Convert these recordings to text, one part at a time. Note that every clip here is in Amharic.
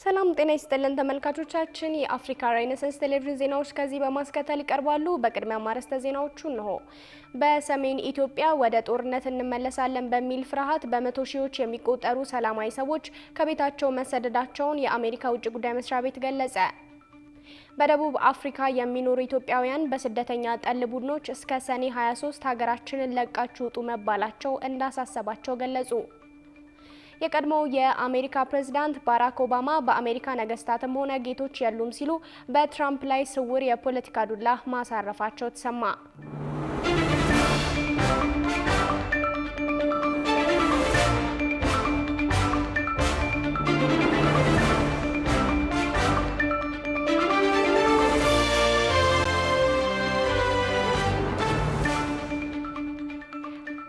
ሰላም ጤና ይስጥልን ተመልካቾቻችን የአፍሪካ ራይነሰንስ ቴሌቪዥን ዜናዎች ከዚህ በማስከተል ይቀርባሉ። በቅድሚያ ማረስተ ዜናዎቹ ነው። በሰሜን ኢትዮጵያ ወደ ጦርነት እንመለሳለን በሚል ፍርሃት በመቶ ሺዎች የሚቆጠሩ ሰላማዊ ሰዎች ከቤታቸው መሰደዳቸውን የአሜሪካ ውጭ ጉዳይ መስሪያ ቤት ገለጸ። በደቡብ አፍሪካ የሚኖሩ ኢትዮጵያውያን በስደተኛ ጠል ቡድኖች እስከ ሰኔ 23 ሀገራችንን ለቃችሁ ውጡ መባላቸው እንዳሳሰባቸው ገለጹ። የቀድሞው የአሜሪካ ፕሬዝዳንት ባራክ ኦባማ በአሜሪካ ነገስታትም ሆነ ጌቶች የሉም ሲሉ በትራምፕ ላይ ስውር የፖለቲካ ዱላ ማሳረፋቸው ተሰማ።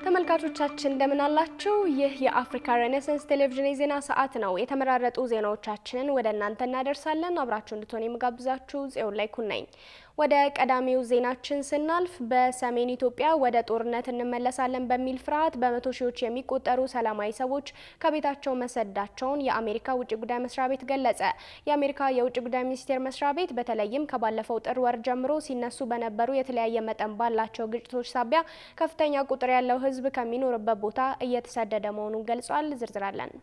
ተመልካቾቻችን እንደምን አላችሁ? ይህ የአፍሪካ ራይነሰንስ ቴሌቪዥን የዜና ሰዓት ነው። የተመራረጡ ዜናዎቻችንን ወደ እናንተ እናደርሳለን። አብራችሁ እንድትሆኑ የምጋብዛችሁ ጽዮን ላይ ኩን ነኝ። ወደ ቀዳሚው ዜናችን ስናልፍ በሰሜን ኢትዮጵያ ወደ ጦርነት እንመለሳለን በሚል ፍርሃት በመቶ ሺዎች የሚቆጠሩ ሰላማዊ ሰዎች ከቤታቸው መሰደዳቸውን የአሜሪካ ውጭ ጉዳይ መስሪያ ቤት ገለጸ። የአሜሪካ የውጭ ጉዳይ ሚኒስቴር መስሪያ ቤት በተለይም ከባለፈው ጥር ወር ጀምሮ ሲነሱ በነበሩ የተለያየ መጠን ባላቸው ግጭቶች ሳቢያ ከፍተኛ ቁጥር ያለው ሕዝብ ከሚኖርበት ቦታ እየተሰደደ መሆኑን ገልጿል። ዝርዝር አለን።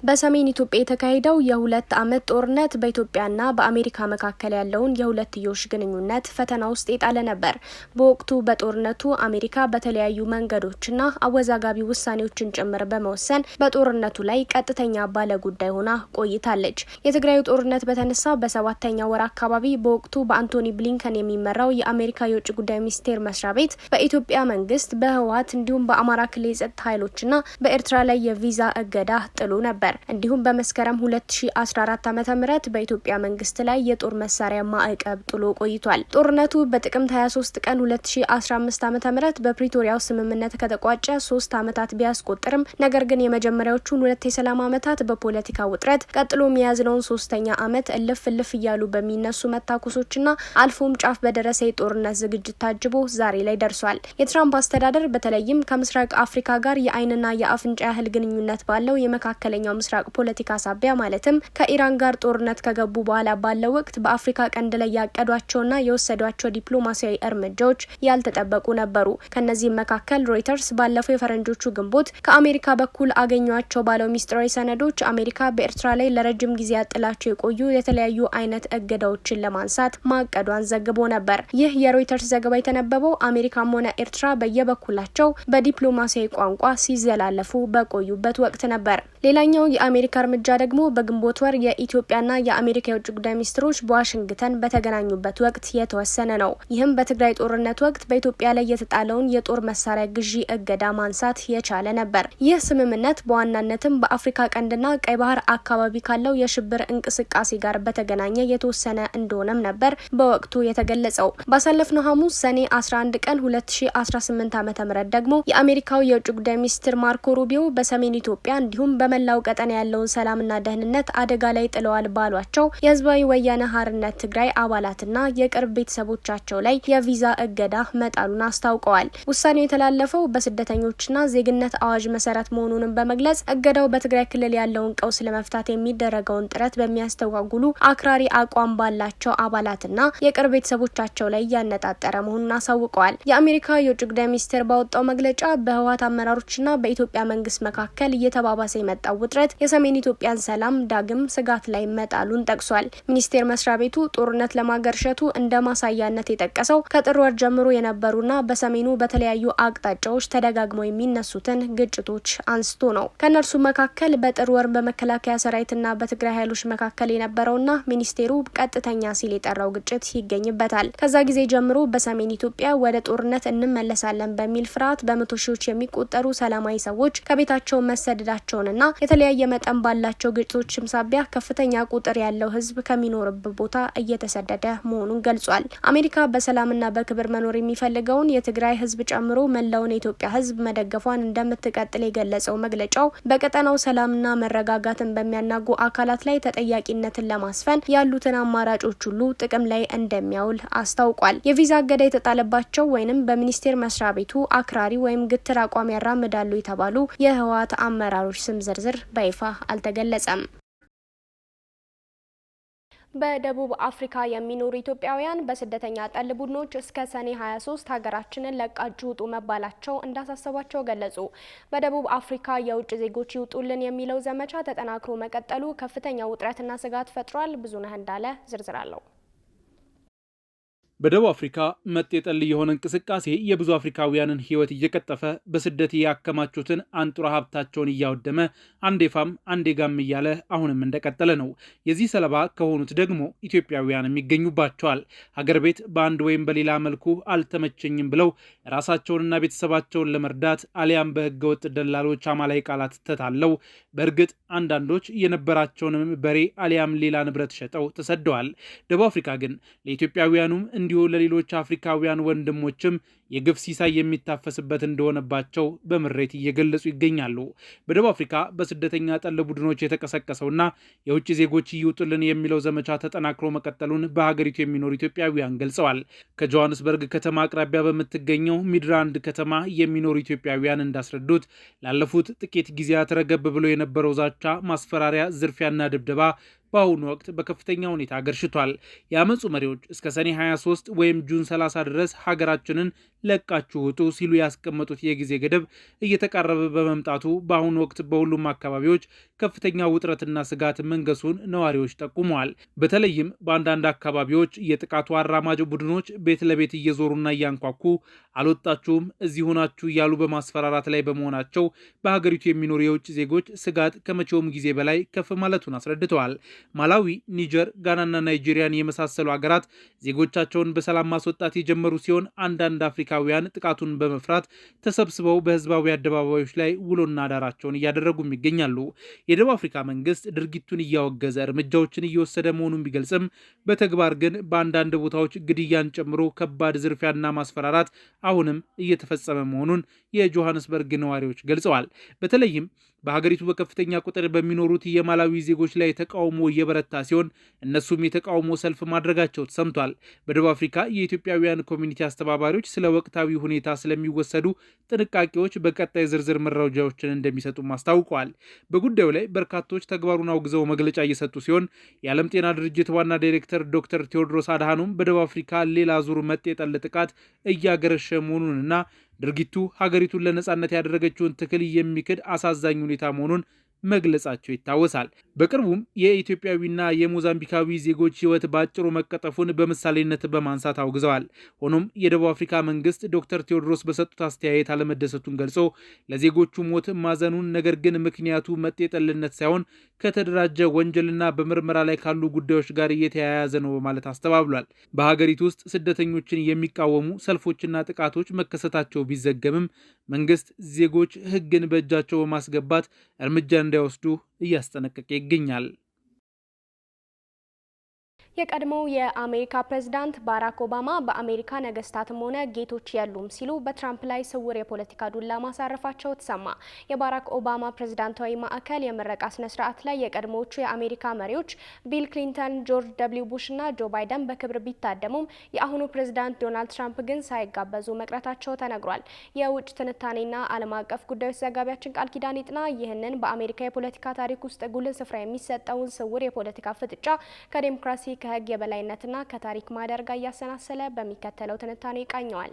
በሰሜን ኢትዮጵያ የተካሄደው የሁለት ዓመት ጦርነት በኢትዮጵያና በአሜሪካ መካከል ያለውን የሁለትዮሽ ግንኙነት ፈተና ውስጥ የጣለ ነበር። በወቅቱ በጦርነቱ አሜሪካ በተለያዩ መንገዶችና አወዛጋቢ ውሳኔዎችን ጭምር በመወሰን በጦርነቱ ላይ ቀጥተኛ ባለጉዳይ ሆና ቆይታለች። የትግራዩ ጦርነት በተነሳ በሰባተኛ ወር አካባቢ በወቅቱ በአንቶኒ ብሊንከን የሚመራው የአሜሪካ የውጭ ጉዳይ ሚኒስቴር መስሪያ ቤት በኢትዮጵያ መንግስት፣ በህወሓት እንዲሁም በአማራ ክልል የጸጥታ ኃይሎችና በኤርትራ ላይ የቪዛ እገዳ ጥሎ ነበር። እንዲሁም በመስከረም 2014 ዓ.ም በኢትዮጵያ መንግስት ላይ የጦር መሳሪያ ማዕቀብ ጥሎ ቆይቷል። ጦርነቱ በጥቅምት 23 ቀን 2015 ዓ.ም በፕሪቶሪያው ስምምነት ከተቋጨ 3 ዓመታት ቢያስቆጥርም ነገር ግን የመጀመሪያዎቹን ሁለት የሰላም ዓመታት በፖለቲካ ውጥረት ቀጥሎ የሚያዝነውን ሶስተኛ ዓመት እልፍ እያሉ በሚነሱ መታኩሶችና አልፎም ጫፍ በደረሰ የጦርነት ዝግጅት ታጅቦ ዛሬ ላይ ደርሷል። የትራምፕ አስተዳደር በተለይም ከምስራቅ አፍሪካ ጋር የአይንና የአፍንጫ ያህል ግንኙነት ባለው የመካከለኛው ምስራቅ ፖለቲካ ሳቢያ ማለትም ከኢራን ጋር ጦርነት ከገቡ በኋላ ባለው ወቅት በአፍሪካ ቀንድ ላይ ያቀዷቸውና የወሰዷቸው ዲፕሎማሲያዊ እርምጃዎች ያልተጠበቁ ነበሩ። ከነዚህም መካከል ሮይተርስ ባለፈው የፈረንጆቹ ግንቦት ከአሜሪካ በኩል አገኟቸው ባለው ሚስጥራዊ ሰነዶች አሜሪካ በኤርትራ ላይ ለረጅም ጊዜ ያጥላቸው የቆዩ የተለያዩ አይነት እገዳዎችን ለማንሳት ማቀዷን ዘግቦ ነበር። ይህ የሮይተርስ ዘገባ የተነበበው አሜሪካም ሆነ ኤርትራ በየበኩላቸው በዲፕሎማሲያዊ ቋንቋ ሲዘላለፉ በቆዩበት ወቅት ነበር። ሌላኛው የአሜሪካ እርምጃ ደግሞ በግንቦት ወር የኢትዮጵያና የአሜሪካ የውጭ ጉዳይ ሚኒስትሮች በዋሽንግተን በተገናኙበት ወቅት የተወሰነ ነው። ይህም በትግራይ ጦርነት ወቅት በኢትዮጵያ ላይ የተጣለውን የጦር መሳሪያ ግዢ እገዳ ማንሳት የቻለ ነበር። ይህ ስምምነት በዋናነትም በአፍሪካ ቀንድና ቀይ ባህር አካባቢ ካለው የሽብር እንቅስቃሴ ጋር በተገናኘ የተወሰነ እንደሆነም ነበር በወቅቱ የተገለጸው። ባሳለፍነው ሐሙስ ሰኔ 11 ቀን 2018 ዓ.ም ደግሞ የአሜሪካው የውጭ ጉዳይ ሚኒስትር ማርኮ ሩቢዮ በሰሜን ኢትዮጵያ እንዲሁም በመላው ቀጠና ያለውን ሰላምና ደህንነት አደጋ ላይ ጥለዋል ባሏቸው የህዝባዊ ወያነ ሓርነት ትግራይ አባላትና የቅርብ ቤተሰቦቻቸው ላይ የቪዛ እገዳ መጣሉን አስታውቀዋል። ውሳኔው የተላለፈው በስደተኞችና ዜግነት አዋጅ መሰረት መሆኑንም በመግለጽ እገዳው በትግራይ ክልል ያለውን ቀውስ ለመፍታት የሚደረገውን ጥረት በሚያስተጓጉሉ አክራሪ አቋም ባላቸው አባላትና የቅርብ ቤተሰቦቻቸው ላይ ያነጣጠረ መሆኑን አሳውቀዋል። የአሜሪካ የውጭ ጉዳይ ሚኒስቴር ባወጣው መግለጫ በህወሓት አመራሮችና በኢትዮጵያ መንግስት መካከል እየተባባሰ የመጣው ውጥረት የሰሜን ኢትዮጵያን ሰላም ዳግም ስጋት ላይ መጣሉን ጠቅሷል። ሚኒስቴር መስሪያ ቤቱ ጦርነት ለማገርሸቱ እንደ ማሳያነት የጠቀሰው ከጥር ወር ጀምሮ የነበሩና በሰሜኑ በተለያዩ አቅጣጫዎች ተደጋግመው የሚነሱትን ግጭቶች አንስቶ ነው። ከነርሱ መካከል በጥር ወር በመከላከያ ሰራዊትና በትግራይ ኃይሎች መካከል የነበረውና ሚኒስቴሩ ቀጥተኛ ሲል የጠራው ግጭት ይገኝበታል። ከዛ ጊዜ ጀምሮ በሰሜን ኢትዮጵያ ወደ ጦርነት እንመለሳለን በሚል ፍርሃት በመቶ ሺዎች የሚቆጠሩ ሰላማዊ ሰዎች ከቤታቸው መሰደዳቸውንና የተለያየ መጠን ባላቸው ግጭቶችም ሳቢያ ከፍተኛ ቁጥር ያለው ህዝብ ከሚኖርበት ቦታ እየተሰደደ መሆኑን ገልጿል። አሜሪካ በሰላምና በክብር መኖር የሚፈልገውን የትግራይ ህዝብ ጨምሮ መላውን የኢትዮጵያ ህዝብ መደገፏን እንደምትቀጥል የገለጸው መግለጫው በቀጠናው ሰላምና መረጋጋትን በሚያናጉ አካላት ላይ ተጠያቂነትን ለማስፈን ያሉትን አማራጮች ሁሉ ጥቅም ላይ እንደሚያውል አስታውቋል። የቪዛ እገዳ የተጣለባቸው ወይንም በሚኒስቴር መስሪያ ቤቱ አክራሪ ወይም ግትር አቋም ያራምዳሉ የተባሉ የህወሓት አመራሮች ስም ዝርዝር በይፋ አልተገለጸም። በደቡብ አፍሪካ የሚኖሩ ኢትዮጵያውያን በስደተኛ ጠል ቡድኖች እስከ ሰኔ 23 ሀገራችንን ለቃችሁ ውጡ መባላቸው እንዳሳሰባቸው ገለጹ። በደቡብ አፍሪካ የውጭ ዜጎች ይውጡልን የሚለው ዘመቻ ተጠናክሮ መቀጠሉ ከፍተኛ ውጥረትና ስጋት ፈጥሯል። ብዙነህ እንዳለ ዝርዝር አለው። በደቡብ አፍሪካ መጤጠል የሆነ እንቅስቃሴ የብዙ አፍሪካውያንን ሕይወት እየቀጠፈ በስደት ያከማቹትን አንጡራ ሀብታቸውን እያወደመ አንዴ ፋም አንዴ ጋም እያለ አሁንም እንደቀጠለ ነው። የዚህ ሰለባ ከሆኑት ደግሞ ኢትዮጵያውያንም ይገኙባቸዋል። ሀገር ቤት በአንድ ወይም በሌላ መልኩ አልተመቸኝም ብለው ራሳቸውንና ቤተሰባቸውን ለመርዳት አሊያም በህገወጥ ደላሎች አማላይ ቃላት ተታለው በእርግጥ አንዳንዶች የነበራቸውንም በሬ አሊያም ሌላ ንብረት ሸጠው ተሰደዋል። ደቡብ አፍሪካ ግን ለኢትዮጵያውያኑም እንዲሁ ለሌሎች አፍሪካውያን ወንድሞችም የግፍ ሲሳይ የሚታፈስበት እንደሆነባቸው በምሬት እየገለጹ ይገኛሉ። በደቡብ አፍሪካ በስደተኛ ጠል ቡድኖች የተቀሰቀሰውና የውጭ ዜጎች ይውጡልን የሚለው ዘመቻ ተጠናክሮ መቀጠሉን በሀገሪቱ የሚኖሩ ኢትዮጵያውያን ገልጸዋል። ከጆሃንስበርግ ከተማ አቅራቢያ በምትገኘው ሚድራንድ ከተማ የሚኖሩ ኢትዮጵያውያን እንዳስረዱት ላለፉት ጥቂት ጊዜያት ረገብ ብሎ የነበረው ዛቻ፣ ማስፈራሪያ፣ ዝርፊያና ድብደባ በአሁኑ ወቅት በከፍተኛ ሁኔታ አገርሽቷል። የአመፁ መሪዎች እስከ ሰኔ 23 ወይም ጁን 30 ድረስ ሀገራችንን ለቃችሁ ውጡ ሲሉ ያስቀመጡት የጊዜ ገደብ እየተቃረበ በመምጣቱ በአሁኑ ወቅት በሁሉም አካባቢዎች ከፍተኛ ውጥረትና ስጋት መንገሱን ነዋሪዎች ጠቁመዋል። በተለይም በአንዳንድ አካባቢዎች የጥቃቱ አራማጅ ቡድኖች ቤት ለቤት እየዞሩና እያንኳኩ አልወጣችሁም፣ እዚህ ሆናችሁ እያሉ በማስፈራራት ላይ በመሆናቸው በሀገሪቱ የሚኖሩ የውጭ ዜጎች ስጋት ከመቼውም ጊዜ በላይ ከፍ ማለቱን አስረድተዋል። ማላዊ፣ ኒጀር፣ ጋናና ናይጄሪያን የመሳሰሉ ሀገራት ዜጎቻቸውን በሰላም ማስወጣት የጀመሩ ሲሆን አንዳንድ አፍሪካውያን ጥቃቱን በመፍራት ተሰብስበው በህዝባዊ አደባባዮች ላይ ውሎና አዳራቸውን እያደረጉም ይገኛሉ። የደቡብ አፍሪካ መንግስት ድርጊቱን እያወገዘ እርምጃዎችን እየወሰደ መሆኑን ቢገልጽም በተግባር ግን በአንዳንድ ቦታዎች ግድያን ጨምሮ ከባድ ዝርፊያና ማስፈራራት አሁንም እየተፈጸመ መሆኑን የጆሃንስበርግ ነዋሪዎች ገልጸዋል። በተለይም በሀገሪቱ በከፍተኛ ቁጥር በሚኖሩት የማላዊ ዜጎች ላይ ተቃውሞ እየበረታ ሲሆን እነሱም የተቃውሞ ሰልፍ ማድረጋቸው ተሰምቷል። በደቡብ አፍሪካ የኢትዮጵያውያን ኮሚኒቲ አስተባባሪዎች ስለ ወቅታዊ ሁኔታ ስለሚወሰዱ ጥንቃቄዎች በቀጣይ ዝርዝር መረጃዎችን እንደሚሰጡም አስታውቀዋል። በጉዳዩ ላይ በርካቶች ተግባሩን አውግዘው መግለጫ እየሰጡ ሲሆን የዓለም ጤና ድርጅት ዋና ዳይሬክተር ዶክተር ቴዎድሮስ አድሃኖም በደቡብ አፍሪካ ሌላ ዙር መጤጠል ጥቃት እያገረሸ መሆኑንና ድርጊቱ ሀገሪቱን ለነጻነት ያደረገችውን ትክል የሚክድ አሳዛኝ ሁኔታ መሆኑን መግለጻቸው ይታወሳል። በቅርቡም የኢትዮጵያዊና የሞዛምቢካዊ ዜጎች ሕይወት ባጭሩ መቀጠፉን በምሳሌነት በማንሳት አውግዘዋል። ሆኖም የደቡብ አፍሪካ መንግስት ዶክተር ቴዎድሮስ በሰጡት አስተያየት አለመደሰቱን ገልጾ ለዜጎቹ ሞት ማዘኑን፣ ነገር ግን ምክንያቱ መጤጠልነት ሳይሆን ከተደራጀ ወንጀልና በምርመራ ላይ ካሉ ጉዳዮች ጋር እየተያያዘ ነው በማለት አስተባብሏል። በሀገሪቱ ውስጥ ስደተኞችን የሚቃወሙ ሰልፎችና ጥቃቶች መከሰታቸው ቢዘገብም መንግስት ዜጎች ሕግን በእጃቸው በማስገባት እርምጃ እንዳይወስዱ እያስጠነቀቀ ይገኛል። የቀድሞው የአሜሪካ ፕሬዝዳንት ባራክ ኦባማ በአሜሪካ ነገስታትም ሆነ ጌቶች የሉም ሲሉ በትራምፕ ላይ ስውር የፖለቲካ ዱላ ማሳረፋቸው ተሰማ። የባራክ ኦባማ ፕሬዝዳንታዊ ማዕከል የምረቃ ስነ ስርዓት ላይ የቀድሞዎቹ የአሜሪካ መሪዎች ቢል ክሊንተን፣ ጆርጅ ደብሊው ቡሽ እና ጆ ባይደን በክብር ቢታደሙም የአሁኑ ፕሬዝዳንት ዶናልድ ትራምፕ ግን ሳይጋበዙ መቅረታቸው ተነግሯል። የውጭ ትንታኔና ዓለም አቀፍ ጉዳዮች ዘጋቢያችን ቃል ኪዳን ይጥና ይህንን በአሜሪካ የፖለቲካ ታሪክ ውስጥ ጉልህ ስፍራ የሚሰጠውን ስውር የፖለቲካ ፍጥጫ ከዴሞክራሲ ከህግ የበላይነትና ከታሪክ ማደር ጋር እያሰናሰለ በሚከተለው ትንታኔ ይቃኘዋል።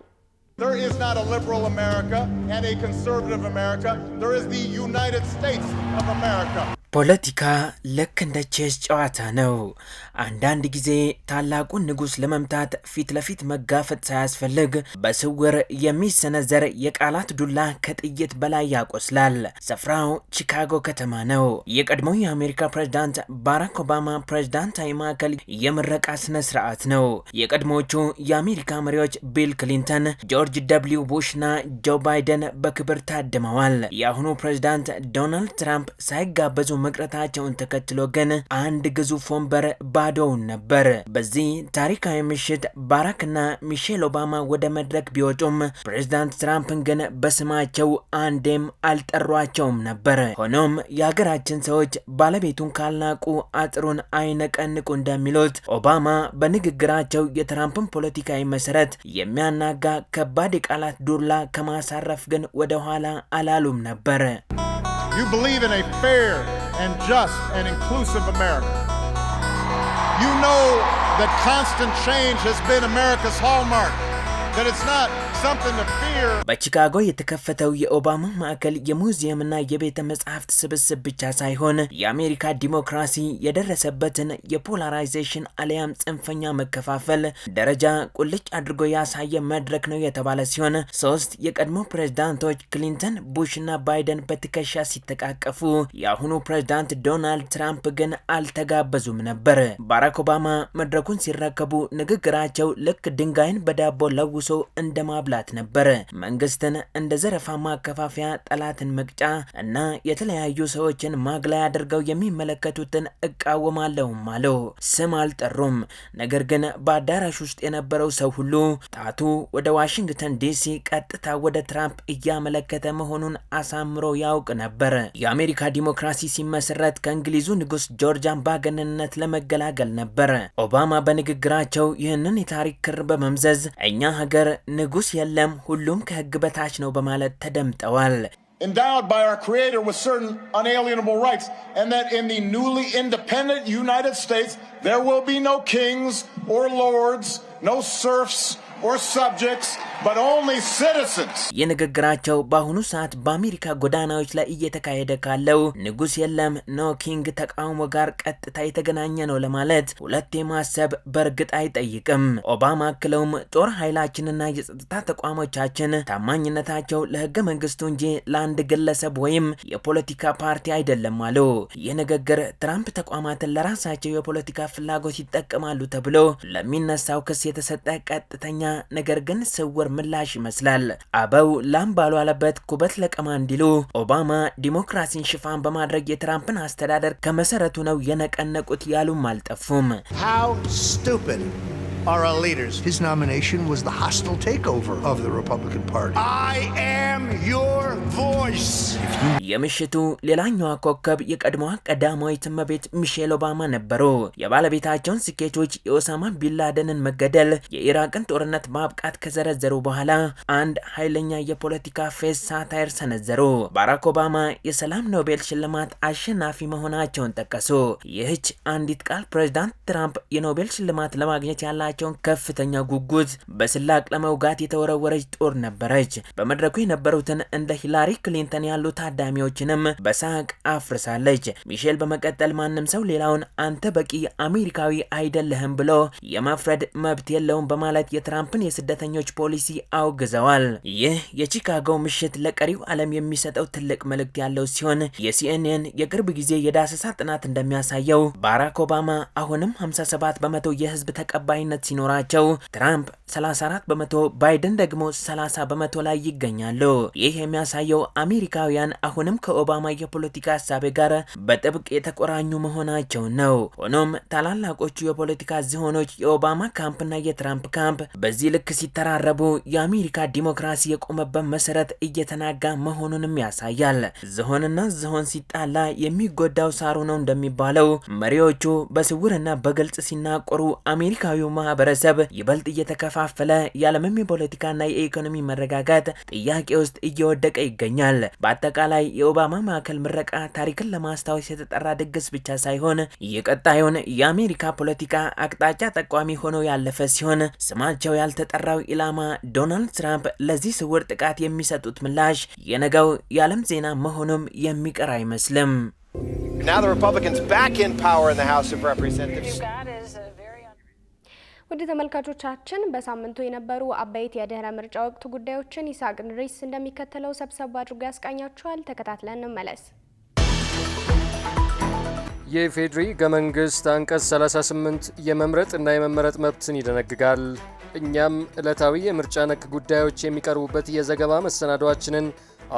There is not a liberal America and a conservative America. There is the United States of America. ፖለቲካ ልክ እንደ ቼስ ጨዋታ ነው። አንዳንድ ጊዜ ታላቁን ንጉሥ ለመምታት ፊት ለፊት መጋፈጥ ሳያስፈልግ በስውር የሚሰነዘር የቃላት ዱላ ከጥይት በላይ ያቆስላል። ስፍራው ቺካጎ ከተማ ነው። የቀድሞው የአሜሪካ ፕሬዝዳንት ባራክ ኦባማ ፕሬዝዳንታዊ ማዕከል የምረቃ ስነ ስርዓት ነው። የቀድሞዎቹ የአሜሪካ መሪዎች ቢል ክሊንተን፣ ጆርጅ ደብሊው ቡሽ እና ጆ ባይደን በክብር ታድመዋል። የአሁኑ ፕሬዝዳንት ዶናልድ ትራምፕ ሳይጋበዙ መቅረታቸውን ተከትሎ ግን አንድ ግዙፍ ወንበር ባዶውን ነበር። በዚህ ታሪካዊ ምሽት ባራክና ሚሼል ኦባማ ወደ መድረክ ቢወጡም ፕሬዝዳንት ትራምፕን ግን በስማቸው አንዴም አልጠሯቸውም ነበር። ሆኖም የሀገራችን ሰዎች ባለቤቱን ካልናቁ አጥሩን አይነቀንቁ እንደሚሉት ኦባማ በንግግራቸው የትራምፕን ፖለቲካዊ መሰረት የሚያናጋ ከባድ የቃላት ዱላ ከማሳረፍ ግን ወደ ኋላ አላሉም ነበር። You believe in a fair and just and inclusive America. You know that constant change has been America's hallmark, that it's not something to fear. በቺካጎ የተከፈተው የኦባማ ማዕከል የሙዚየምና የቤተ መጻሕፍት ስብስብ ብቻ ሳይሆን የአሜሪካ ዲሞክራሲ የደረሰበትን የፖላራይዜሽን አሊያም ጽንፈኛ መከፋፈል ደረጃ ቁልጭ አድርጎ ያሳየ መድረክ ነው የተባለ ሲሆን ሶስት የቀድሞ ፕሬዝዳንቶች ክሊንተን፣ ቡሽና ባይደን በትከሻ ሲተቃቀፉ የአሁኑ ፕሬዝዳንት ዶናልድ ትራምፕ ግን አልተጋበዙም ነበር። ባራክ ኦባማ መድረኩን ሲረከቡ ንግግራቸው ልክ ድንጋይን በዳቦ ለውሶ እንደማብላት ነበር። መንግስትን እንደ ዘረፋ ማከፋፈያ፣ ጠላትን መቅጫ እና የተለያዩ ሰዎችን ማግለያ አድርገው የሚመለከቱትን እቃወማለሁም አለው። ስም አልጠሩም። ነገር ግን በአዳራሽ ውስጥ የነበረው ሰው ሁሉ ጣቱ ወደ ዋሽንግተን ዲሲ ቀጥታ ወደ ትራምፕ እያመለከተ መሆኑን አሳምሮ ያውቅ ነበር። የአሜሪካ ዲሞክራሲ ሲመሰረት ከእንግሊዙ ንጉስ ጆርጅ አምባገነንነት ለመገላገል ነበር። ኦባማ በንግግራቸው ይህንን የታሪክ ክር በመምዘዝ እኛ ሀገር ንጉስ የለም ሁሉም ከህግ በታች ነው በማለት ተደምጠዋል። Endowed by our creator with certain unalienable rights, and that in the newly independent United States there will be no kings or lords, no serfs or subjects, but only citizens. የንግግራቸው በአሁኑ ሰዓት በአሜሪካ ጎዳናዎች ላይ እየተካሄደ ካለው ንጉስ የለም ኖ ኪንግ ተቃውሞ ጋር ቀጥታ የተገናኘ ነው ለማለት ሁለቴ ማሰብ በእርግጥ አይጠይቅም። ኦባማ አክለውም ጦር ኃይላችንና የጸጥታ ተቋሞቻችን ታማኝነታቸው ለህገ መንግስቱ እንጂ ለአንድ ግለሰብ ወይም የፖለቲካ ፓርቲ አይደለም አሉ። ይህ ንግግር ትራምፕ ተቋማትን ለራሳቸው የፖለቲካ ፍላጎት ይጠቀማሉ ተብሎ ለሚነሳው ክስ የተሰጠ ቀጥተኛ ነገር ግን ስውር ምላሽ ይመስላል። አበው ላም ባልዋለበት ኩበት ለቀማ እንዲሉ ኦባማ ዲሞክራሲን ሽፋን በማድረግ የትራምፕን አስተዳደር ከመሰረቱ ነው የነቀነቁት ያሉም አልጠፉም። How stupid are our leaders? His nomination was the hostile takeover of the Republican Party. I am your voice. የምሽቱ ሌላኛዋ ኮከብ የቀድሞዋ ቀዳማዊት እመቤት ሚሼል ኦባማ ነበሩ። የባለቤታቸውን ስኬቶች፣ የኦሳማ ቢንላደንን መገደል፣ የኢራቅን ጦርነት ማብቃት ከዘረዘሩ በኋላ አንድ ኃይለኛ የፖለቲካ ፌስ ሳታየር ሰነዘሩ። ባራክ ኦባማ የሰላም ኖቤል ሽልማት አሸናፊ መሆናቸውን ጠቀሱ። ይህች አንዲት ቃል ፕሬዝዳንት ትራምፕ የኖቤል ሽልማት ለማግኘት ያላቸውን ከፍተኛ ጉጉት በስላቅ ለመውጋት የተወረወረች ጦር ነበረች። በመድረኩ የነበሩትን እንደ ሂላሪ ክሊንተን ያሉ ታዳሚዎችንም በሳቅ አፍርሳለች። ሚሼል በመቀጠል ማንም ሰው ሌላውን አንተ በቂ አሜሪካዊ አይደለህም ብሎ የማፍረድ መብት የለውም በማለት የትራምፕን የስደተኞች ፖሊሲ አውግዘዋል። ይህ የቺካጎ ምሽት ለቀሪው ዓለም የሚሰጠው ትልቅ መልእክት ያለው ሲሆን የሲኤንኤን የቅርብ ጊዜ የዳሰሳ ጥናት እንደሚያሳየው ባራክ ኦባማ አሁንም 57 በመቶ የህዝብ ተቀባይነት ሲኖራቸው ትራምፕ 34 በመቶ፣ ባይደን ደግሞ 30 በመቶ ላይ ይገኛሉ። ይህ የሚያሳየው አሜሪካውያን አሁንም ከኦባማ የፖለቲካ ሀሳብ ጋር በጥብቅ የተቆራኙ መሆናቸው ነው። ሆኖም ታላላቆቹ የፖለቲካ ዝሆኖች የኦባማ ካምፕና የትራምፕ ካምፕ በዚህ ልክ ሲተራረቡ የአሜሪካ ዲሞክራሲ የቆመበት መሰረት እየተናጋ መሆኑንም ያሳያል። ዝሆንና ዝሆን ሲጣላ የሚጎዳው ሳሩ ነው እንደሚባለው መሪዎቹ በስውርና በግልጽ ሲናቆሩ አሜሪካዊው ማህበረሰብ ይበልጥ እየተከፋፈለ የዓለምም የፖለቲካና የኢኮኖሚ መረጋጋት ጥያቄ ውስጥ እየወደቀ ይገኛል። በአጠቃላይ የኦባማ ማዕከል ምረቃ ታሪክን ለማስታወስ የተጠራ ድግስ ብቻ ሳይሆን የቀጣዩን የአሜሪካ ፖለቲካ አቅጣጫ ጠቋሚ ሆኖ ያለፈ ሲሆን ስማቸው ያልተጠራው ኢላማ ዶናልድ ትራምፕ ለዚህ ስውር ጥቃት የሚሰጡት ምላሽ የነገው የዓለም ዜና መሆኑም የሚቀር አይመስልም። Now the Republicans back in power in the House of Representatives. ውድ ተመልካቾቻችን በሳምንቱ የነበሩ አበይት የድህረ ምርጫ ወቅት ጉዳዮችን ይስሐቅ እንድሪስ እንደሚከተለው ሰብሰብ አድርጎ ያስቃኛችኋል። ተከታትለን እንመለስ። የኢፌዴሪ ሕገ መንግስት አንቀጽ 38 የመምረጥ እና የመመረጥ መብትን ይደነግጋል። እኛም ዕለታዊ የምርጫ ነክ ጉዳዮች የሚቀርቡበት የዘገባ መሰናዷችንን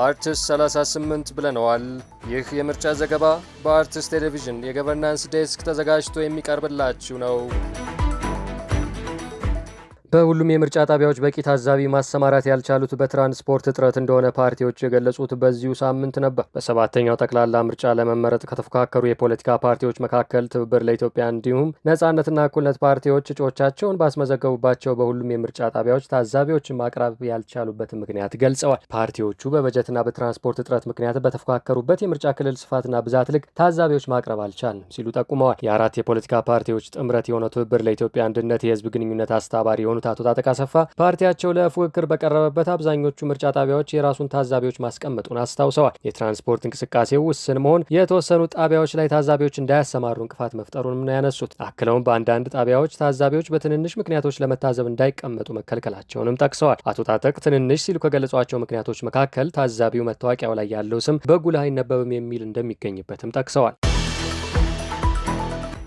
አርትስ 38 ብለነዋል። ይህ የምርጫ ዘገባ በአርትስ ቴሌቪዥን የገቨርናንስ ዴስክ ተዘጋጅቶ የሚቀርብላችሁ ነው። በሁሉም የምርጫ ጣቢያዎች በቂ ታዛቢ ማሰማራት ያልቻሉት በትራንስፖርት እጥረት እንደሆነ ፓርቲዎች የገለጹት በዚሁ ሳምንት ነበር። በሰባተኛው ጠቅላላ ምርጫ ለመመረጥ ከተፎካከሩ የፖለቲካ ፓርቲዎች መካከል ትብብር ለኢትዮጵያ እንዲሁም ነጻነትና እኩልነት ፓርቲዎች እጩዎቻቸውን ባስመዘገቡባቸው በሁሉም የምርጫ ጣቢያዎች ታዛቢዎችን ማቅረብ ያልቻሉበትን ምክንያት ገልጸዋል። ፓርቲዎቹ በበጀትና በትራንስፖርት እጥረት ምክንያት በተፎካከሩበት የምርጫ ክልል ስፋትና ብዛት ልክ ታዛቢዎች ማቅረብ አልቻልም ሲሉ ጠቁመዋል። የአራት የፖለቲካ ፓርቲዎች ጥምረት የሆነው ትብብር ለኢትዮጵያ አንድነት የህዝብ ግንኙነት አስተባባሪ የሆኑት አቶ ታጠቅ አሰፋ ፓርቲያቸው ለፉክክር በቀረበበት አብዛኞቹ ምርጫ ጣቢያዎች የራሱን ታዛቢዎች ማስቀመጡን አስታውሰዋል። የትራንስፖርት እንቅስቃሴው ውስን መሆን የተወሰኑ ጣቢያዎች ላይ ታዛቢዎች እንዳያሰማሩ እንቅፋት መፍጠሩንም ነው ያነሱት። አክለውም በአንዳንድ ጣቢያዎች ታዛቢዎች በትንንሽ ምክንያቶች ለመታዘብ እንዳይቀመጡ መከልከላቸውንም ጠቅሰዋል። አቶ ታጠቅ ትንንሽ ሲሉ ከገለጿቸው ምክንያቶች መካከል ታዛቢው መታወቂያው ላይ ያለው ስም በጉልህ አይነበብም የሚል እንደሚገኝበትም ጠቅሰዋል።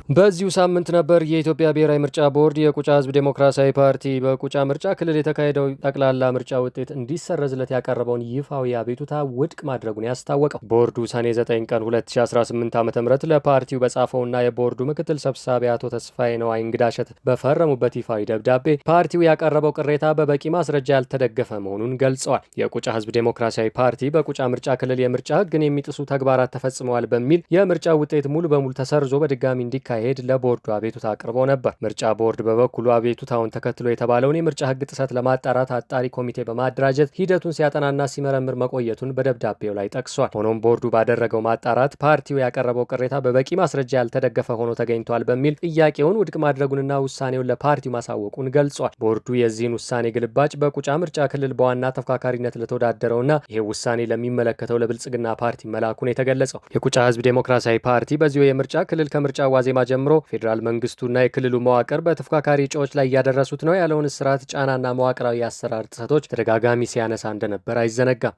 በዚሁ ሳምንት ነበር የኢትዮጵያ ብሔራዊ ምርጫ ቦርድ የቁጫ ህዝብ ዴሞክራሲያዊ ፓርቲ በቁጫ ምርጫ ክልል የተካሄደው ጠቅላላ ምርጫ ውጤት እንዲሰረዝለት ያቀረበውን ይፋዊ አቤቱታ ውድቅ ማድረጉን ያስታወቀው። ቦርዱ ሰኔ 9 ቀን 2018 ዓ.ም ለፓርቲው በጻፈውና የቦርዱ ምክትል ሰብሳቢ አቶ ተስፋዬ ነዋይ እንግዳሸት በፈረሙበት ይፋዊ ደብዳቤ ፓርቲው ያቀረበው ቅሬታ በበቂ ማስረጃ ያልተደገፈ መሆኑን ገልጸዋል። የቁጫ ህዝብ ዴሞክራሲያዊ ፓርቲ በቁጫ ምርጫ ክልል የምርጫ ህግን የሚጥሱ ተግባራት ተፈጽመዋል በሚል የምርጫ ውጤት ሙሉ በሙሉ ተሰርዞ በድጋሚ እንዲካሄድ ለቦርዱ አቤቱታ አቅርቦ ነበር። ምርጫ ቦርድ በበኩሉ አቤቱታውን ተከትሎ የተባለውን የምርጫ ህግ ጥሰት ለማጣራት አጣሪ ኮሚቴ በማደራጀት ሂደቱን ሲያጠናና ሲመረምር መቆየቱን በደብዳቤው ላይ ጠቅሷል። ሆኖም ቦርዱ ባደረገው ማጣራት ፓርቲው ያቀረበው ቅሬታ በበቂ ማስረጃ ያልተደገፈ ሆኖ ተገኝቷል በሚል ጥያቄውን ውድቅ ማድረጉንና ውሳኔውን ለፓርቲው ማሳወቁን ገልጿል። ቦርዱ የዚህን ውሳኔ ግልባጭ በቁጫ ምርጫ ክልል በዋና ተፎካካሪነት ለተወዳደረውና ይሄ ውሳኔ ለሚመለከተው ለብልጽግና ፓርቲ መላኩን የተገለጸው የቁጫ ህዝብ ዴሞክራሲያዊ ፓርቲ በዚሁ የምርጫ ክልል ከምርጫ ዋዜማ ጀምሮ ፌዴራል መንግስቱና የክልሉ መዋቅር በተፎካካሪ እጩዎች ላይ እያደረሱት ነው ያለውን እስራት፣ ጫናና መዋቅራዊ አሰራር ጥሰቶች ተደጋጋሚ ሲያነሳ እንደነበር አይዘነጋም።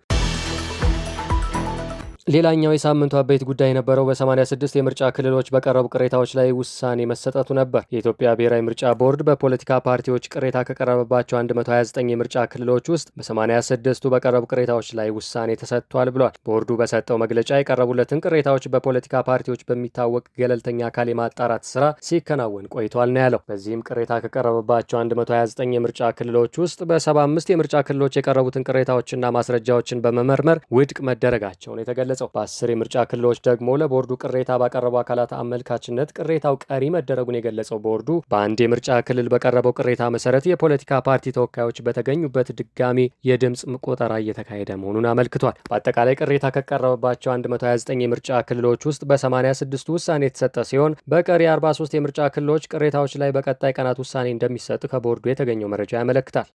ሌላኛው የሳምንቱ አበይት ጉዳይ የነበረው በ86 የምርጫ ክልሎች በቀረቡ ቅሬታዎች ላይ ውሳኔ መሰጠቱ ነበር። የኢትዮጵያ ብሔራዊ ምርጫ ቦርድ በፖለቲካ ፓርቲዎች ቅሬታ ከቀረበባቸው 129 የምርጫ ክልሎች ውስጥ በ86ቱ በቀረቡ ቅሬታዎች ላይ ውሳኔ ተሰጥቷል ብሏል። ቦርዱ በሰጠው መግለጫ የቀረቡለትን ቅሬታዎች በፖለቲካ ፓርቲዎች በሚታወቅ ገለልተኛ አካል የማጣራት ስራ ሲከናወን ቆይቷል ነው ያለው። በዚህም ቅሬታ ከቀረበባቸው 129 የምርጫ ክልሎች ውስጥ በ75 የምርጫ ክልሎች የቀረቡትን ቅሬታዎችና ማስረጃዎችን በመመርመር ውድቅ መደረጋቸውን የተገለጸው በ10 የምርጫ ክልሎች ደግሞ ለቦርዱ ቅሬታ ባቀረቡ አካላት አመልካችነት ቅሬታው ቀሪ መደረጉን የገለጸው ቦርዱ በአንድ የምርጫ ክልል በቀረበው ቅሬታ መሰረት የፖለቲካ ፓርቲ ተወካዮች በተገኙበት ድጋሚ የድምፅ ቆጠራ እየተካሄደ መሆኑን አመልክቷል። በአጠቃላይ ቅሬታ ከቀረበባቸው 129 የምርጫ ክልሎች ውስጥ በ86 ውሳኔ የተሰጠ ሲሆን በቀሪ 43 የምርጫ ክልሎች ቅሬታዎች ላይ በቀጣይ ቀናት ውሳኔ እንደሚሰጥ ከቦርዱ የተገኘው መረጃ ያመለክታል።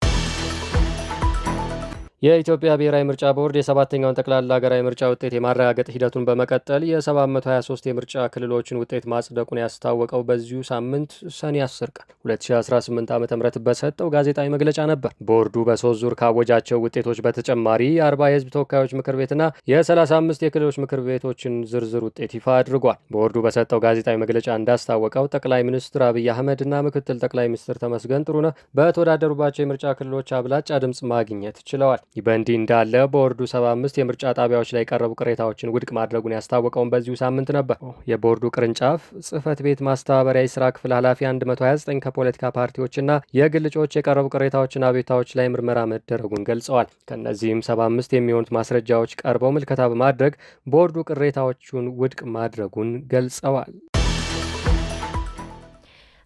የኢትዮጵያ ብሔራዊ ምርጫ ቦርድ የሰባተኛውን ጠቅላላ ሀገራዊ ምርጫ ውጤት የማረጋገጥ ሂደቱን በመቀጠል የ723 የምርጫ ክልሎችን ውጤት ማጽደቁን ያስታወቀው በዚሁ ሳምንት ሰኔ 10 ቀን 2018 ዓ.ም በሰጠው ጋዜጣዊ መግለጫ ነበር። ቦርዱ በ3 ዙር ካወጃቸው ውጤቶች በተጨማሪ የ40 የህዝብ ተወካዮች ምክር ቤትና የ35 የክልሎች ምክር ቤቶችን ዝርዝር ውጤት ይፋ አድርጓል። ቦርዱ በሰጠው ጋዜጣዊ መግለጫ እንዳስታወቀው ጠቅላይ ሚኒስትር አብይ አህመድ እና ምክትል ጠቅላይ ሚኒስትር ተመስገን ጥሩነህ በተወዳደሩባቸው የምርጫ ክልሎች አብላጫ ድምፅ ማግኘት ችለዋል። ይህ በእንዲህ እንዳለ ቦርዱ 75 የምርጫ ጣቢያዎች ላይ የቀረቡ ቅሬታዎችን ውድቅ ማድረጉን ያስታወቀውን በዚሁ ሳምንት ነበር። የቦርዱ ቅርንጫፍ ጽህፈት ቤት ማስተባበሪያ የስራ ክፍል ኃላፊ 129 ከፖለቲካ ፓርቲዎችና የግል እጩዎች የቀረቡ ቅሬታዎችና አቤቱታዎች ላይ ምርመራ መደረጉን ገልጸዋል። ከእነዚህም 75 የሚሆኑት ማስረጃዎች ቀርበው ምልከታ በማድረግ ቦርዱ ቅሬታዎቹን ውድቅ ማድረጉን ገልጸዋል።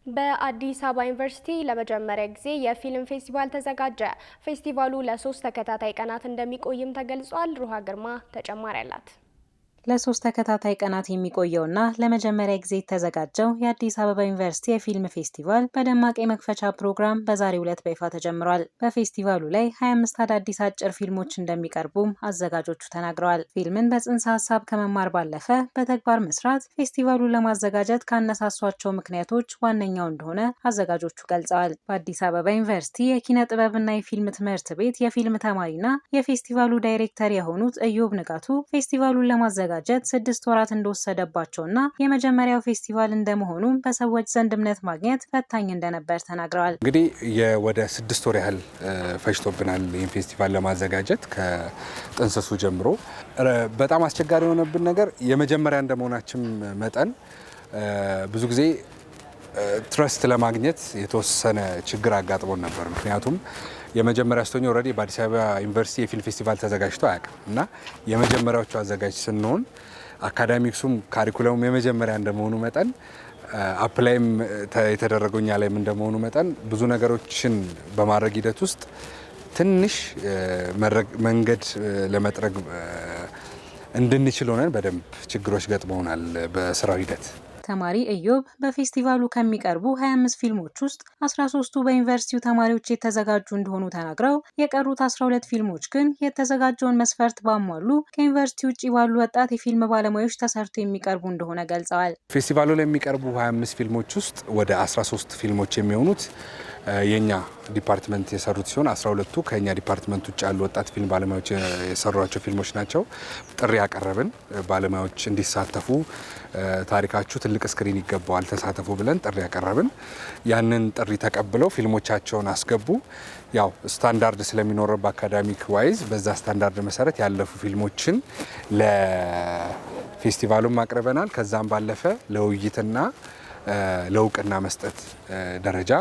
በአዲስ አበባ ዩኒቨርሲቲ ለመጀመሪያ ጊዜ የፊልም ፌስቲቫል ተዘጋጀ። ፌስቲቫሉ ለ3 ተከታታይ ቀናት እንደሚቆይም ተገልጿል። ሩሃ ግርማ ተጨማሪ አላት። ለ3 ተከታታይ ቀናት የሚቆየውና ለመጀመሪያ ጊዜ የተዘጋጀው የአዲስ አበባ ዩኒቨርሲቲ የፊልም ፌስቲቫል በደማቅ የመክፈቻ ፕሮግራም በዛሬው ዕለት በይፋ ተጀምሯል። በፌስቲቫሉ ላይ 25 አዳዲስ አጭር ፊልሞች እንደሚቀርቡም አዘጋጆቹ ተናግረዋል። ፊልምን በጽንሰ ሀሳብ ከመማር ባለፈ በተግባር መስራት ፌስቲቫሉን ለማዘጋጀት ካነሳሷቸው ምክንያቶች ዋነኛው እንደሆነ አዘጋጆቹ ገልጸዋል። በአዲስ አበባ ዩኒቨርሲቲ የኪነ ጥበብና የፊልም ትምህርት ቤት የፊልም ተማሪና የፌስቲቫሉ ዳይሬክተር የሆኑት እዮብ ንጋቱ ፌስቲቫሉን ለማዘጋጀት 6 ወራት እንደወሰደባቸውና የመጀመሪያው ፌስቲቫል እንደመሆኑ በሰዎች ዘንድ እምነት ማግኘት ፈታኝ እንደነበር ተናግረዋል። እንግዲህ ወደ 6 ወር ያህል ፈጅቶብናል ይህን ፌስቲቫል ለማዘጋጀት ከጥንስሱ ጀምሮ። በጣም አስቸጋሪ የሆነብን ነገር የመጀመሪያ እንደመሆናችን መጠን ብዙ ጊዜ ትረስት ለማግኘት የተወሰነ ችግር አጋጥሞን ነበር። ምክንያቱም የመጀመሪያ ስቶኒ ኦልሬዲ በአዲስ አበባ ዩኒቨርሲቲ የፊልም ፌስቲቫል ተዘጋጅቶ አያውቅም እና የመጀመሪያዎቹ አዘጋጅ ስንሆን አካዳሚክሱም ካሪኩለሙም የመጀመሪያ እንደመሆኑ መጠን አፕላይም የተደረገው እኛ ላይም እንደመሆኑ መጠን ብዙ ነገሮችን በማድረግ ሂደት ውስጥ ትንሽ መንገድ ለመጥረግ እንድንችል ሆነን በደንብ ችግሮች ገጥመውናል በስራው ሂደት። ተማሪ ኢዮብ በፌስቲቫሉ ከሚቀርቡ 25 ፊልሞች ውስጥ 13ቱ በዩኒቨርሲቲው ተማሪዎች የተዘጋጁ እንደሆኑ ተናግረው የቀሩት 12 ፊልሞች ግን የተዘጋጀውን መስፈርት ባሟሉ ከዩኒቨርሲቲ ውጭ ባሉ ወጣት የፊልም ባለሙያዎች ተሰርተው የሚቀርቡ እንደሆነ ገልጸዋል። ፌስቲቫሉ ላይ የሚቀርቡ 25 ፊልሞች ውስጥ ወደ 13 ፊልሞች የሚሆኑት የኛ ዲፓርትመንት የሰሩት ሲሆን 12ቱ ከኛ ዲፓርትመንት ውጭ ያሉ ወጣት ፊልም ባለሙያዎች የሰሯቸው ፊልሞች ናቸው። ጥሪ ያቀረብን ባለሙያዎች እንዲሳተፉ ታሪካችሁ ትልቅ ስክሪን ይገባዋል ተሳተፉ ብለን ጥሪ ያቀረብን። ያንን ጥሪ ተቀብለው ፊልሞቻቸውን አስገቡ። ያው ስታንዳርድ ስለሚኖረው በአካዳሚክ ዋይዝ በዛ ስታንዳርድ መሰረት ያለፉ ፊልሞችን ለፌስቲቫሉም አቅርበናል። ከዛም ባለፈ ለውይይትና ለእውቅና መስጠት ደረጃ